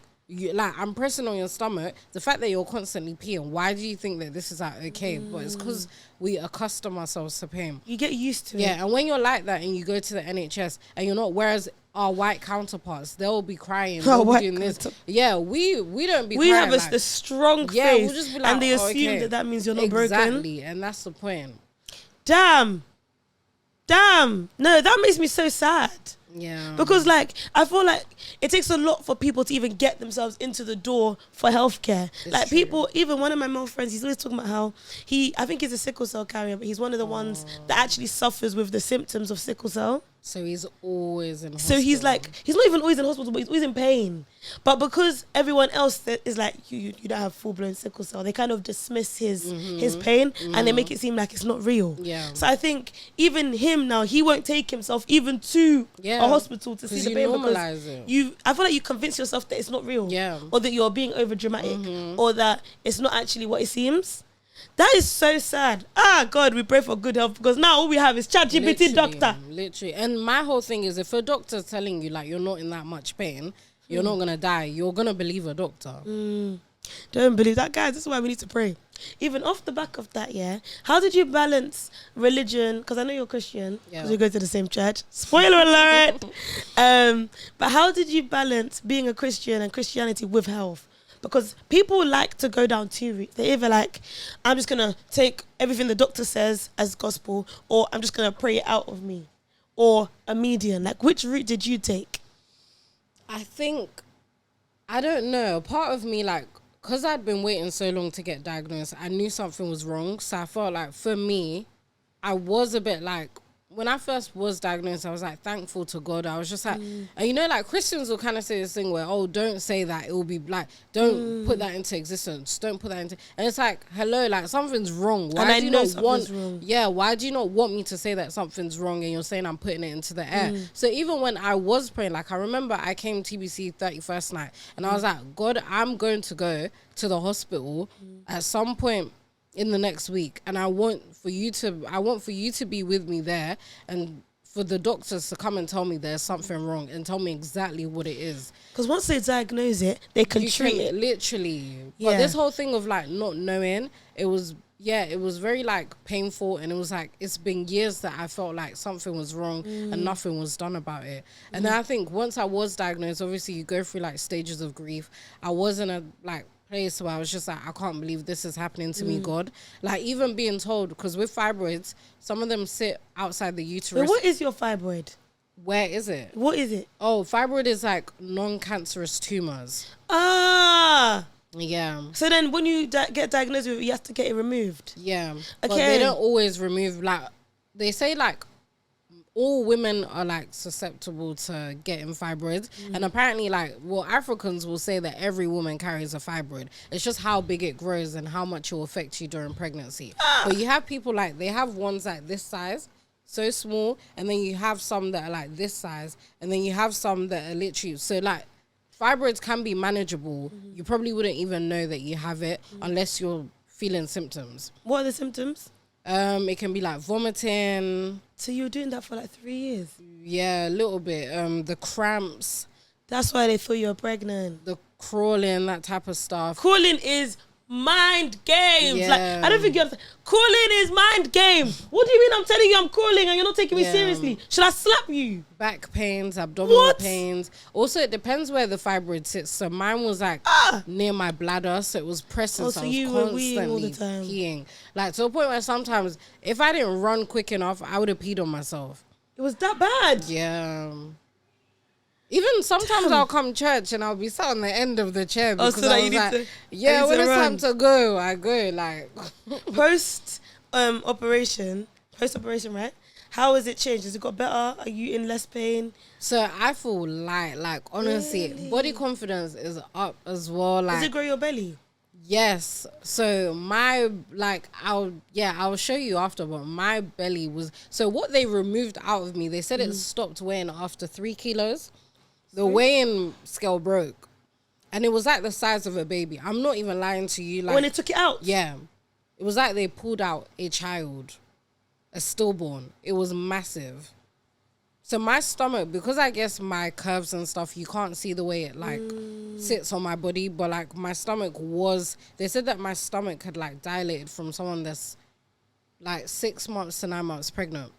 S1: like I'm pressing on your stomach. The fact that you're constantly peeing, why do you think that this is like okay? But it's because we accustom ourselves to pain.
S2: You get used to it.
S1: Yeah, and when you're like that and you go to the NHS and you're not, whereas our white counterparts, they'll be crying, they'll be doing this. Yeah, we don't be.
S2: We
S1: crying,
S2: have a strong face,
S1: we'll just be like,
S2: and they assume that means you're not broken.
S1: Exactly, and that's the point.
S2: Damn. No, that makes me so sad.
S1: Yeah.
S2: Because, like, I feel like it takes a lot for people to even get themselves into the door for healthcare. Like,
S1: true.
S2: people, even one of my male friends, he's always talking about how I think he's a sickle cell carrier, but he's one of the ones that actually suffers with the symptoms of sickle cell.
S1: So he's always in hospital.
S2: So he's like, he's not even always in hospital, but he's always in pain. But because everyone else that is like, you don't have full-blown sickle cell, they kind of dismiss his pain and they make it seem like it's not real.
S1: Yeah.
S2: So I think even him now, he won't take himself even to a hospital to see the pain because I feel like you convince yourself that it's not real.
S1: Yeah.
S2: Or that you're being over dramatic or that it's not actually what it seems. That is so sad. God, we pray for good health because now all we have is ChatGPT doctor.
S1: Literally. And my whole thing is, if a doctor's telling you like you're not in that much pain, you're not gonna die, you're gonna believe a doctor.
S2: Don't believe that, guys. This is why we need to pray. Even off the back of that, yeah. How did you balance religion? Because I know you're Christian. Because we go to the same church. Spoiler alert. But how did you balance being a Christian and Christianity with health? Because people like to go down two routes. They either like, I'm just going to take everything the doctor says as gospel, or I'm just going to pray it out of me, or a median. Like, which route did you take?
S1: I think, I don't know. Part of me, like, because I'd been waiting so long to get diagnosed, I knew something was wrong. So I felt like, for me, I was a bit like, when I first was diagnosed, I was like thankful to God. I was just like, and you know, like Christians will kind of say this thing where, oh, don't say that. It will be like, don't put that into existence. Don't put that into, and it's like, hello, like something's wrong. Why do you not want, why do you not want me to say that something's wrong and you're saying I'm putting it into the air? So even when I was praying, like I remember I came TBC 31st night and I was like, God, I'm going to go to the hospital at some point in the next week, and I want for you to be with me there, and for the doctors to come and tell me there's something wrong and tell me exactly what it is.
S2: Because once they diagnose it, they can treat it.
S1: Literally. But this whole thing of like not knowing, it was very like painful, and it was like, it's been years that I felt like something was wrong and nothing was done about it. And then I think once I was diagnosed, obviously you go through like stages of grief. I was in a like place where I was just like, I can't believe this is happening to me, God. Like even being told, because with fibroids, some of them sit outside the uterus.
S2: But what is your fibroid?
S1: Where is it?
S2: What is it?
S1: Oh, fibroid is like non-cancerous tumors.
S2: Ah.
S1: Yeah.
S2: So then when you get diagnosed with it, you have to get it removed.
S1: Yeah.
S2: Okay.
S1: But they don't always remove, like, they say like all women are like susceptible to getting fibroids, and apparently like, well, Africans will say that every woman carries a fibroid. It's just how big it grows and how much it will affect you during pregnancy. But you have people like, they have ones like this size, so small, and then you have some that are like this size, and then you have some that are literally, so like fibroids can be manageable. You probably wouldn't even know that you have it unless you're feeling symptoms.
S2: What are the symptoms?
S1: It can be like vomiting.
S2: So you were doing that for like 3 years?
S1: Yeah, a little bit. The cramps.
S2: That's why they thought you were pregnant.
S1: The crawling, that type of stuff.
S2: Crawling is mind games.
S1: Yeah.
S2: Like, I don't think you understand. Crawling is mind games. What do you mean I'm telling you I'm crawling and you're not taking me seriously? Should I slap you?
S1: Back pains, abdominal pains. Also, it depends where the fibroid sits. So mine was like near my bladder, so it was pressing. So I was constantly
S2: all the time.
S1: peeing. Like to a point where sometimes if I didn't run quick enough, I would have peed on myself.
S2: It was that bad?
S1: Yeah. Even sometimes I'll come church and I'll be sat on the end of the chair because
S2: so
S1: I was like, when it's time to go, I go. Like
S2: post-operation, right? How has it changed? Has it got better? Are you in less pain?
S1: So I feel light. Like honestly, body confidence is up as well. Like,
S2: does it grow your belly?
S1: Yes. So my, like, I'll show you after, but my belly was, so what they removed out of me, they said it stopped weighing after 3 kilos. The weighing scale broke, and it was like the size of a baby. I'm not even lying to you. Like,
S2: when they took it out?
S1: Yeah. It was like they pulled out a child, a stillborn. It was massive. So my stomach, because I guess my curves and stuff, you can't see the way it like sits on my body, but like my stomach was, they said that my stomach had like dilated from someone that's like 6 months to 9 months pregnant.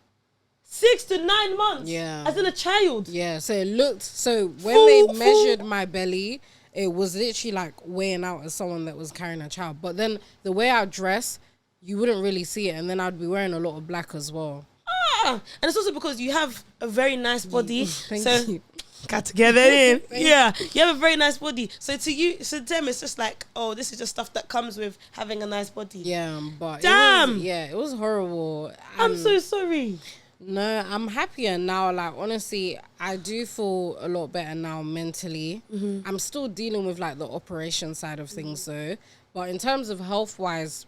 S2: 6 to 9 months?
S1: Yeah.
S2: As in a child?
S1: Yeah. So it looked, so when they measured my belly, it was literally like weighing out as someone that was carrying a child. But then the way I dress, you wouldn't really see it. And then I'd be wearing a lot of black as well.
S2: And it's also because you have a very nice body.
S1: Thank you.
S2: Got together in. Yeah. You have a very nice body. So to them, it's just like, oh, this is just stuff that comes with having a nice body.
S1: Yeah, but
S2: damn.
S1: It was horrible.
S2: I'm so sorry.
S1: No, I'm happier now. Like, honestly, I do feel a lot better now mentally. I'm still dealing with like the operation side of things though. But in terms of health-wise,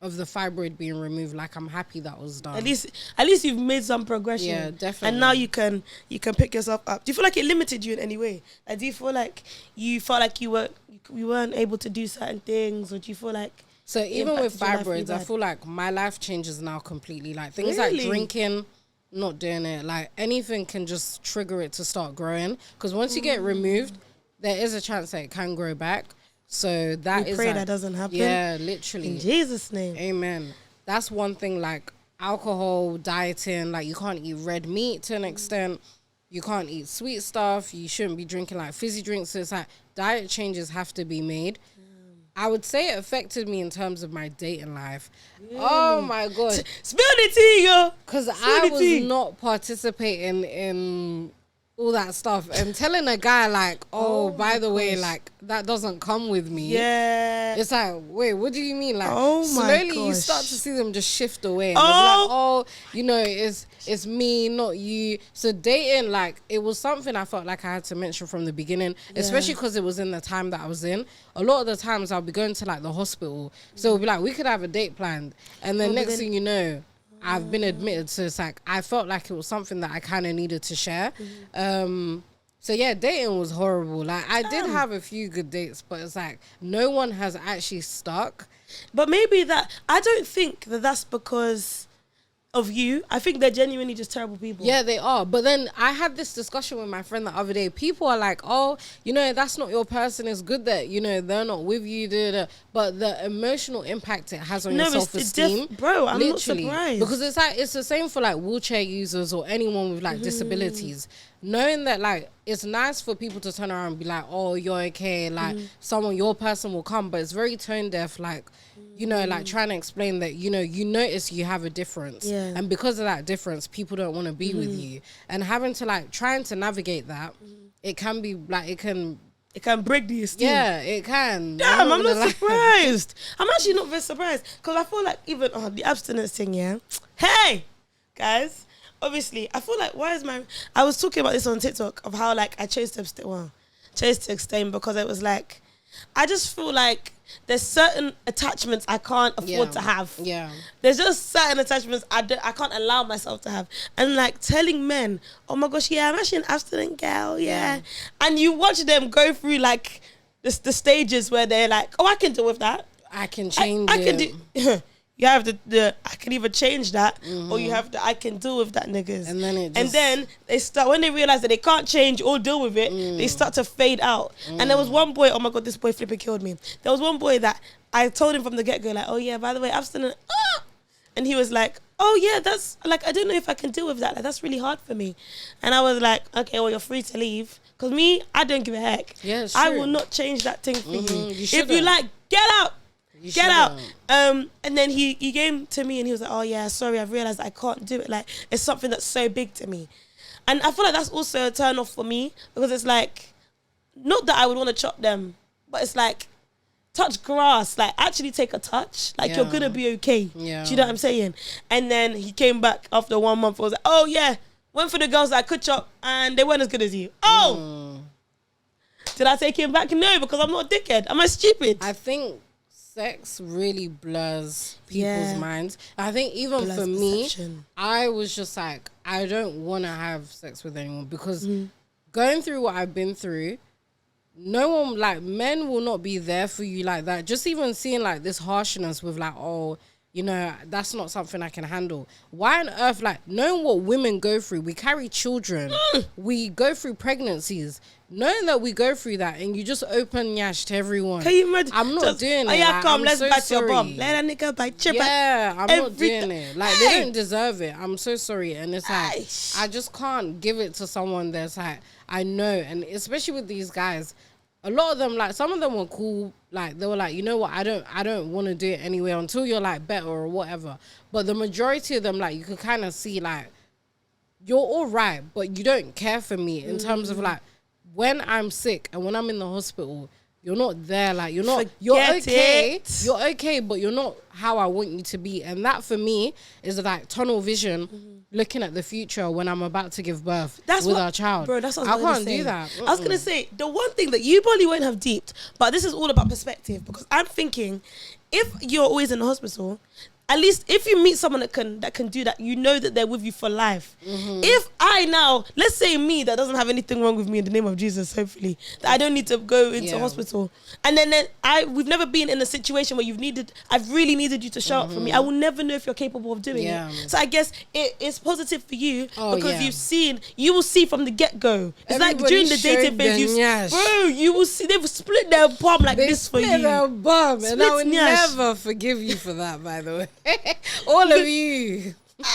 S1: of the fibroid being removed, like I'm happy that was done. At
S2: least you've made some progression.
S1: Yeah, definitely.
S2: And now you can pick yourself up. Do you feel like it limited you in any way? Like, do you feel like you felt like you weren't able to do certain things, or do you feel like?
S1: So even with fibroids, I feel like my life changes now completely. Like things like drinking, not doing it. Like anything can just trigger it to start growing. Because once you get removed, there is a chance that it can grow back. So that
S2: we
S1: is
S2: pray
S1: like,
S2: that doesn't happen.
S1: Yeah, literally.
S2: In Jesus' name.
S1: Amen. That's one thing, like alcohol, dieting, like you can't eat red meat to an extent. You can't eat sweet stuff. You shouldn't be drinking like fizzy drinks. So it's like diet changes have to be made. I would say it affected me in terms of my dating life. Really? Oh my God.
S2: Spill the tea, yo.
S1: Because I was not participating in all that stuff and telling a guy like, oh by the way, like that doesn't come with me.
S2: Yeah.
S1: It's like, wait, what do you mean? Like
S2: slowly
S1: you start to see them just shift away. And
S2: oh,
S1: like, you know, it's me, not you. So dating, like, it was something I felt like I had to mention from the beginning, especially because it was in the time that I was in. A lot of the times I'll be going to like the hospital. So it'll be like, we could have a date planned. And then next thing you know, I've been admitted. So it's like, I felt like it was something that I kind of needed to share. So yeah, dating was horrible. Like I did have a few good dates, but it's like no one has actually stuck.
S2: But maybe that, I don't think that that's because of you. I think they're genuinely just terrible people.
S1: Yeah, they are. But then I had this discussion with my friend the other day. People are like, oh, you know, that's not your person. It's good that, you know, they're not with you. But the emotional impact it has on your self-esteem.
S2: Bro, I'm not surprised.
S1: Because it's like, it's the same for like wheelchair users or anyone with like disabilities. Knowing that like, it's nice for people to turn around and be like, oh, you're okay. Like your person will come. But it's very tone deaf. Like, you know, like trying to explain that, you know, you notice you have a difference. Yeah. And because of that difference, people don't want to be with you. And having to like, trying to navigate that, it can be like, it can
S2: break the esteem.
S1: Yeah, it can.
S2: Damn, I'm not surprised. I'm actually not very surprised. Because I feel like even the abstinence thing, yeah. Hey, guys. Obviously, I feel like, I was talking about this on TikTok of how like I chose to abstain because it was like, I just feel like there's certain attachments I can't afford to have. Yeah. There's just certain attachments I can't allow myself to have. And like telling men, oh my gosh, yeah, I'm actually an abstinent girl, yeah. And you watch them go through like the stages where they're like, oh, I can deal with that.
S1: I can change it.
S2: I can do... You have I can either change that or you have I can deal with that, niggas. And then they start, when they realize that they can't change or deal with it, they start to fade out. And there was one boy, oh my God, this boy flipping killed me. There was one boy that I told him from the get-go, like, oh yeah, by the way, abstinent. And he was like, oh yeah, that's like, I don't know if I can deal with that. Like, that's really hard for me. And I was like, okay, well, you're free to leave. Because me, I don't give a heck.
S1: Yeah,
S2: I will not change that thing for you. If you like, get out. Get out. And then he came to me and he was like, oh yeah, sorry, I've realized I can't do it. Like, it's something that's so big to me. And I feel like that's also a turn off for me, because it's like, not that I would want to chop them, but it's like, touch grass, like actually take a touch, like you're gonna be okay. Yeah. Do you know what I'm saying? And then he came back after 1 month. I was like, oh yeah, went for the girls that I could chop and they weren't as good as you. Oh, did I take him back? No, because I'm not a dickhead. Am I stupid?
S1: I think sex really blurs people's minds. I think even for me, I was just like, I don't want to have sex with anyone, because going through what I've been through, no one, like, men will not be there for you like that. Just even seeing like this harshness with like, oh, you know, that's not something I can handle. Why on earth, like, knowing what women go through, we carry children, we go through pregnancies, knowing that we go through that, and you just open yash to everyone. Can you imagine? I'm not doing it. Oh yeah, come, let's bite your bum. Let a nigga bite your butt. Yeah, I'm not doing it. Like, they don't deserve it. I'm so sorry. And it's like, I just can't give it to someone that's like, I know. And especially with these guys, a lot of them, like, some of them were cool. Like, they were like, you know what, I don't want to do it anyway until you're like better or whatever. But the majority of them, like, you could kind of see like, you're all right, but you don't care for me in terms of like, when I'm sick and when I'm in the hospital, you're not there. Like, you're not, you're okay. You're okay, but you're not how I want you to be. And that for me is like tunnel vision, looking at the future when I'm about to give birth with our child. Bro, that's what I can't do that.
S2: I was going to say, the one thing that you probably won't have deeped, but this is all about perspective, because I'm thinking, if you're always in the hospital, at least if you meet someone that can do that, you know that they're with you for life. If I now, let's say me that doesn't have anything wrong with me in the name of Jesus, hopefully, that I don't need to go into hospital, and then we've never been in a situation where I've really needed you to show up for me. I will never know if you're capable of doing it. So I guess it's positive for you because you will see from the get-go. It's like during the dating phase, you will see they've split their bum like this for you.
S1: Their bum, and I would never forgive you for that, by the way. All of you.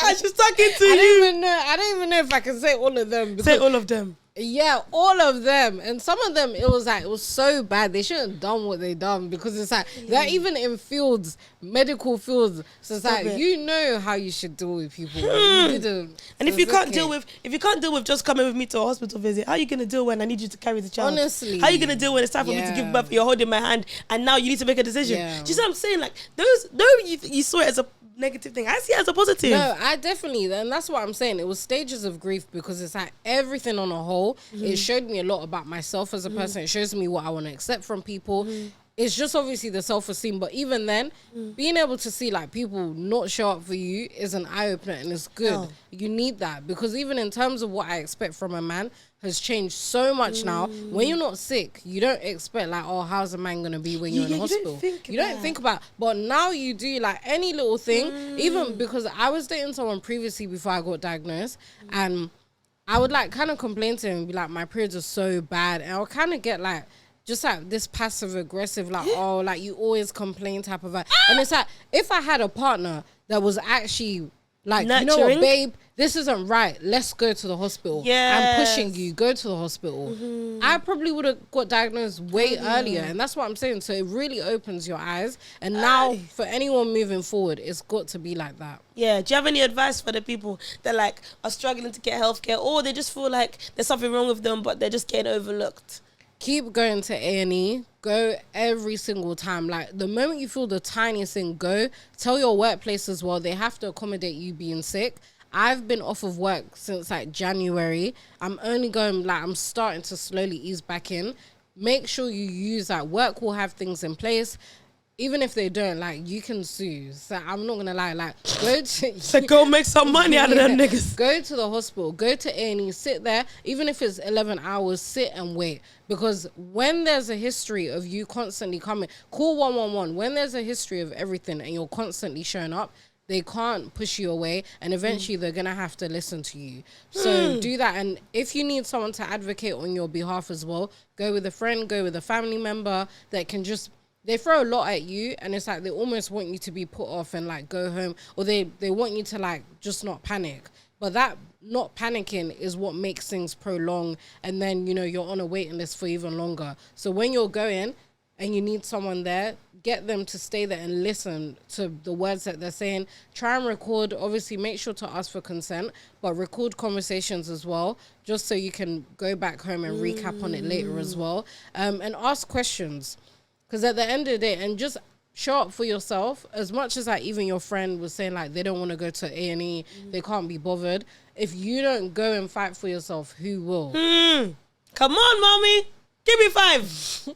S2: She's talking to you.
S1: I don't even know if I can say all of them.
S2: Say all of them.
S1: Yeah, all of them. And some of them, it was so bad. They shouldn't have done what they done, because it's like, they're even in fields, medical fields. So it's like, you know how you should deal with people. You didn't.
S2: And if you can't deal with just coming with me to a hospital visit, how are you going to deal when I need you to carry the child?
S1: Honestly.
S2: How are you going to deal when it's time for me to give birth, you're holding my hand, and now you need to make a decision? Do you see what I'm saying? Like, you saw it as a negative thing. I see it as a positive.
S1: No, I definitely, and that's what I'm saying. It was stages of grief, because it's like everything on a whole. It showed me a lot about myself as a person. It shows me what I want to accept from people. It's just obviously the self-esteem, but even then, being able to see like people not show up for you is an eye-opener, and it's good. You need that, because even in terms of what I expect from a man has changed so much now. When you're not sick, you don't expect like, oh, how's a man gonna be when you're in hospital? You don't think about, but now you do, like any little thing. Even because I was dating someone previously before I got diagnosed, and I would like kind of complain to him and be like, my periods are so bad, and I'll kind of get like just like this passive aggressive, like, oh, like you always complain type of vibe. And it's like, if I had a partner that was actually like, nurturing. You know what, babe, this isn't right, let's go to the hospital. I'm pushing you, go to the hospital. I probably would have got diagnosed way earlier, and that's what I'm saying. So it really opens your eyes, and now for anyone moving forward, it's got to be like that.
S2: Do you have any advice for the people that like are struggling to get healthcare, or they just feel like there's something wrong with them but they're just getting overlooked?
S1: Keep going to A&E. Go every single time. Like, the moment you feel the tiniest thing, go. Tell your workplace as well. They have to accommodate you being sick. I've been off of work since like January. I'm only going, like, I'm starting to slowly ease back in. Make sure you use that. Work will have things in place. Even if they don't, like, you can sue. So I'm not gonna lie, like, go to
S2: so go make some money out of them niggas.
S1: Go to the hospital, go to A&E, sit there, even if it's 11 hours, sit and wait. Because when there's a history of you constantly coming, call 111. When there's a history of everything and you're constantly showing up, they can't push you away, and eventually they're gonna have to listen to you. So do that. And if you need someone to advocate on your behalf as well, go with a friend, go with a family member that can just, they throw a lot at you, and it's like they almost want you to be put off and like go home, or they want you to like just not panic. But that not panicking is what makes things prolong, and then, you know, you're on a waiting list for even longer. So when you're going and you need someone there, get them to stay there and listen to the words that they're saying. Try and record. Obviously, make sure to ask for consent, but record conversations as well, just so you can go back home and recap on it later as well. And ask questions. Because at the end of the day, and just show up for yourself. As much as like even your friend was saying like they don't want to go to A&E, they can't be bothered. If you don't go and fight for yourself, who will?
S2: Come on, mommy. Give me 5.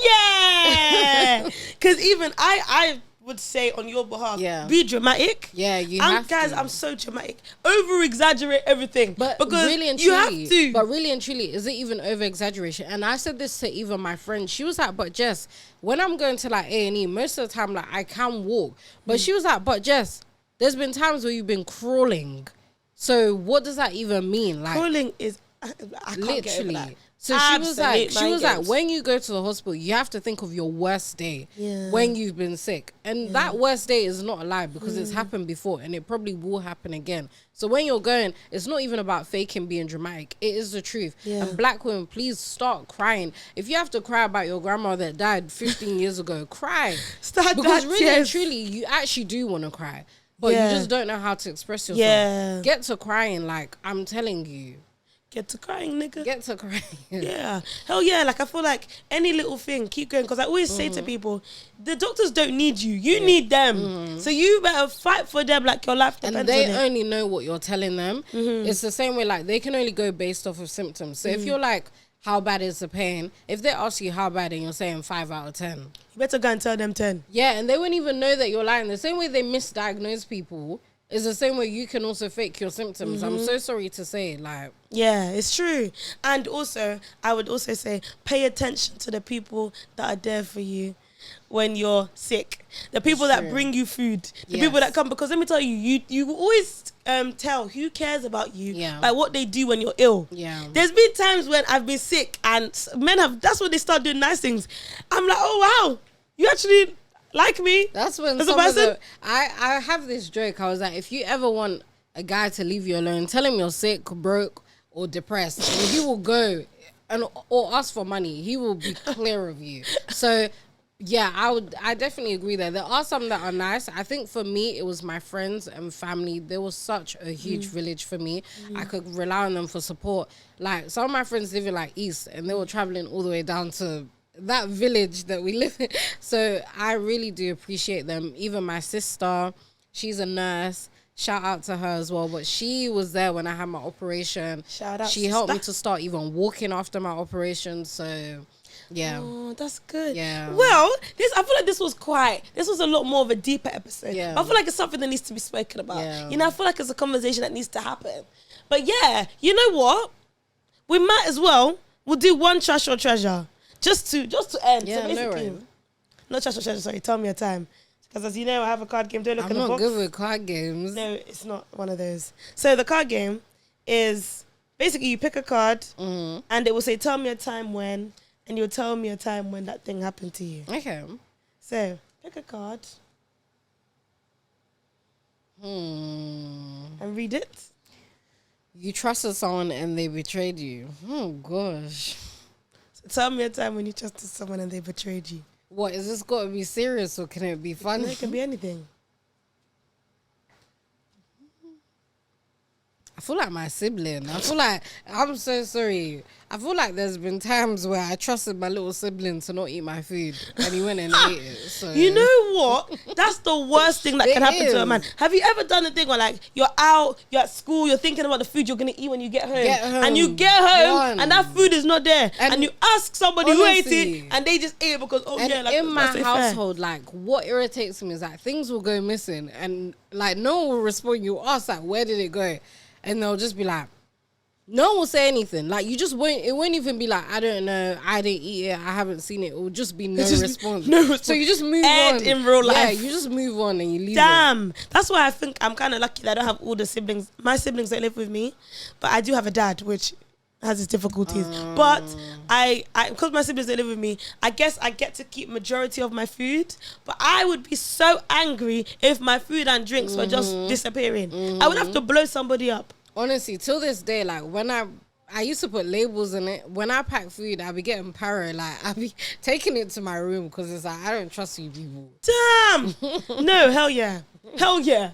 S2: Yeah. Because even I would say on your behalf, be dramatic.
S1: Yeah, you have
S2: guys,
S1: to.
S2: I'm so dramatic. Over-exaggerate everything.
S1: But
S2: because
S1: really and
S2: you
S1: truly,
S2: have to.
S1: But really and truly, is it even over-exaggeration? And I said this to even my friend. She was like, but Jess, when I'm going to like A&E, most of the time, like I can walk. But she was like, but Jess, there's been times where you've been crawling. So what does that even mean? Like,
S2: crawling is, I can't
S1: literally.
S2: get over that.
S1: So she was like, when you go to the hospital, you have to think of your worst day when you've been sick. And that worst day is not a lie, because it's happened before and it probably will happen again. So when you're going, it's not even about faking being dramatic. It is the truth. And black women, please start crying. If you have to cry about your grandma that died 15 years ago, cry. Because really and truly, you actually do want to cry. But you just don't know how to express yourself. Get to crying, like, I'm telling you.
S2: Get to crying, nigga.
S1: Get to crying.
S2: Yeah. Hell yeah. Like, I feel like any little thing, keep going. Because I always say to people, the doctors don't need you. You need them. So you better fight for them like your life depends on it.
S1: And they only know what you're telling them. It's the same way, like, they can only go based off of symptoms. So if you're, like, how bad is the pain? If they ask you how bad and you're saying 5 out of 10,
S2: You better go and tell them 10.
S1: Yeah, and they wouldn't even know that you're lying. The same way they misdiagnose people is the same way you can also fake your symptoms. I'm so sorry to say, like...
S2: Yeah, it's true. And also, I would also say, pay attention to the people that are there for you when you're sick. The people that bring you food. The people that come. Because let me tell you, you always tell who cares about you by what they do when you're ill.
S1: Yeah.
S2: There's been times when I've been sick and men have... That's when they start doing nice things. I'm like, oh, wow. You actually... like me.
S1: That's when I have this joke. I was like, if you ever want a guy to leave you alone, tell him you're sick, broke, or depressed, and he will go or ask for money. He will be clear of you. So yeah, I definitely agree there are some that are nice. I think for me it was my friends and family. There was such a huge village for me. I could rely on them for support. Like some of my friends live in like East, and they were traveling all the way down to that village that we live in. So I really do appreciate them. Even my sister, she's a nurse. Shout out to her as well. But she was there when I had my operation.
S2: Shout out.
S1: She helped me to start even walking after my operation. So yeah.
S2: Oh, that's good.
S1: Yeah.
S2: Well, I feel like this was a lot more of a deeper episode.
S1: Yeah.
S2: But I feel like it's something that needs to be spoken about.
S1: Yeah.
S2: You know, I feel like it's a conversation that needs to happen. But yeah, you know what? We might as well. We'll do one trash or treasure. Just to end.
S1: Yeah,
S2: so basically, not trash or treasure, sorry, tell me a time. Because as you know, I have a card game. Don't look at the box.
S1: I'm not good with card games.
S2: No, it's not one of those. So the card game is basically you pick a card and it will say, tell me a time when, and you'll tell me a time when that thing happened to you.
S1: Okay.
S2: So pick a card
S1: and
S2: read it.
S1: You trusted someone and they betrayed you. Oh, gosh.
S2: Tell me a time when you trusted someone and they betrayed you.
S1: What, is this got to be serious or can it be fun?
S2: It can be anything.
S1: I feel like my sibling. I feel like, I'm so sorry. I feel like there's been times where I trusted my little sibling to not eat my food and he went and ate it. So.
S2: You know what? That's the worst thing that can happen to a man. Have you ever done a thing where like you're out, you're at school, you're thinking about the food you're going to eat when you get home. And you get home and that food is not there. And you ask somebody who ate it and they just ate it because, like
S1: in my household, like what irritates me is that things will go missing and like no one will respond. You ask like, where did it go? And they'll just be like, no one will say anything. Like, you just won't, it won't even be like, I don't know, I didn't eat it, I haven't seen it. It will just be no response.
S2: No response.
S1: So you just move on.
S2: in real life.
S1: Yeah, you just move on and you leave
S2: Damn. That's why I think I'm kind of lucky that I don't have all the siblings. My siblings don't live with me, but I do have a dad, which has its difficulties. But I because my siblings don't live with me, I guess I get to keep majority of my food. But I would be so angry if my food and drinks were just disappearing. I would have to blow somebody up.
S1: Honestly, till this day, like when I used to put labels in it. When I pack food, I be getting para. Like I be taking it to my room because it's like I don't trust you people.
S2: Damn. No, hell yeah. Hell yeah.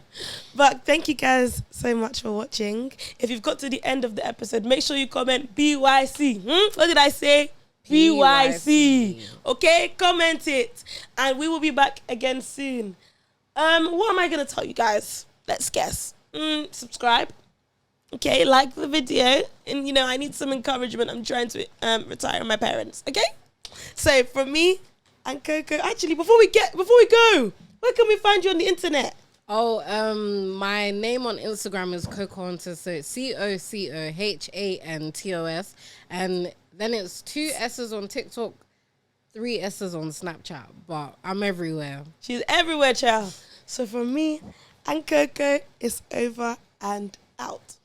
S2: But thank you guys so much for watching. If you've got to the end of the episode, make sure you comment BYC. What did I say? BYC. Okay, comment it. And we will be back again soon. What am I going to tell you guys? Let's guess. Subscribe. Okay, like the video. And, you know, I need some encouragement. I'm trying to retire my parents. Okay? So, from me and Coco. Actually, before we go, where can we find you on the internet?
S1: Oh, my name on Instagram is Cocohantos. So it's COCOHANTOS. And then it's 2 S's on TikTok, 3 S's on Snapchat. But I'm everywhere.
S2: She's everywhere, child. So, from me and Coco, it's over and out.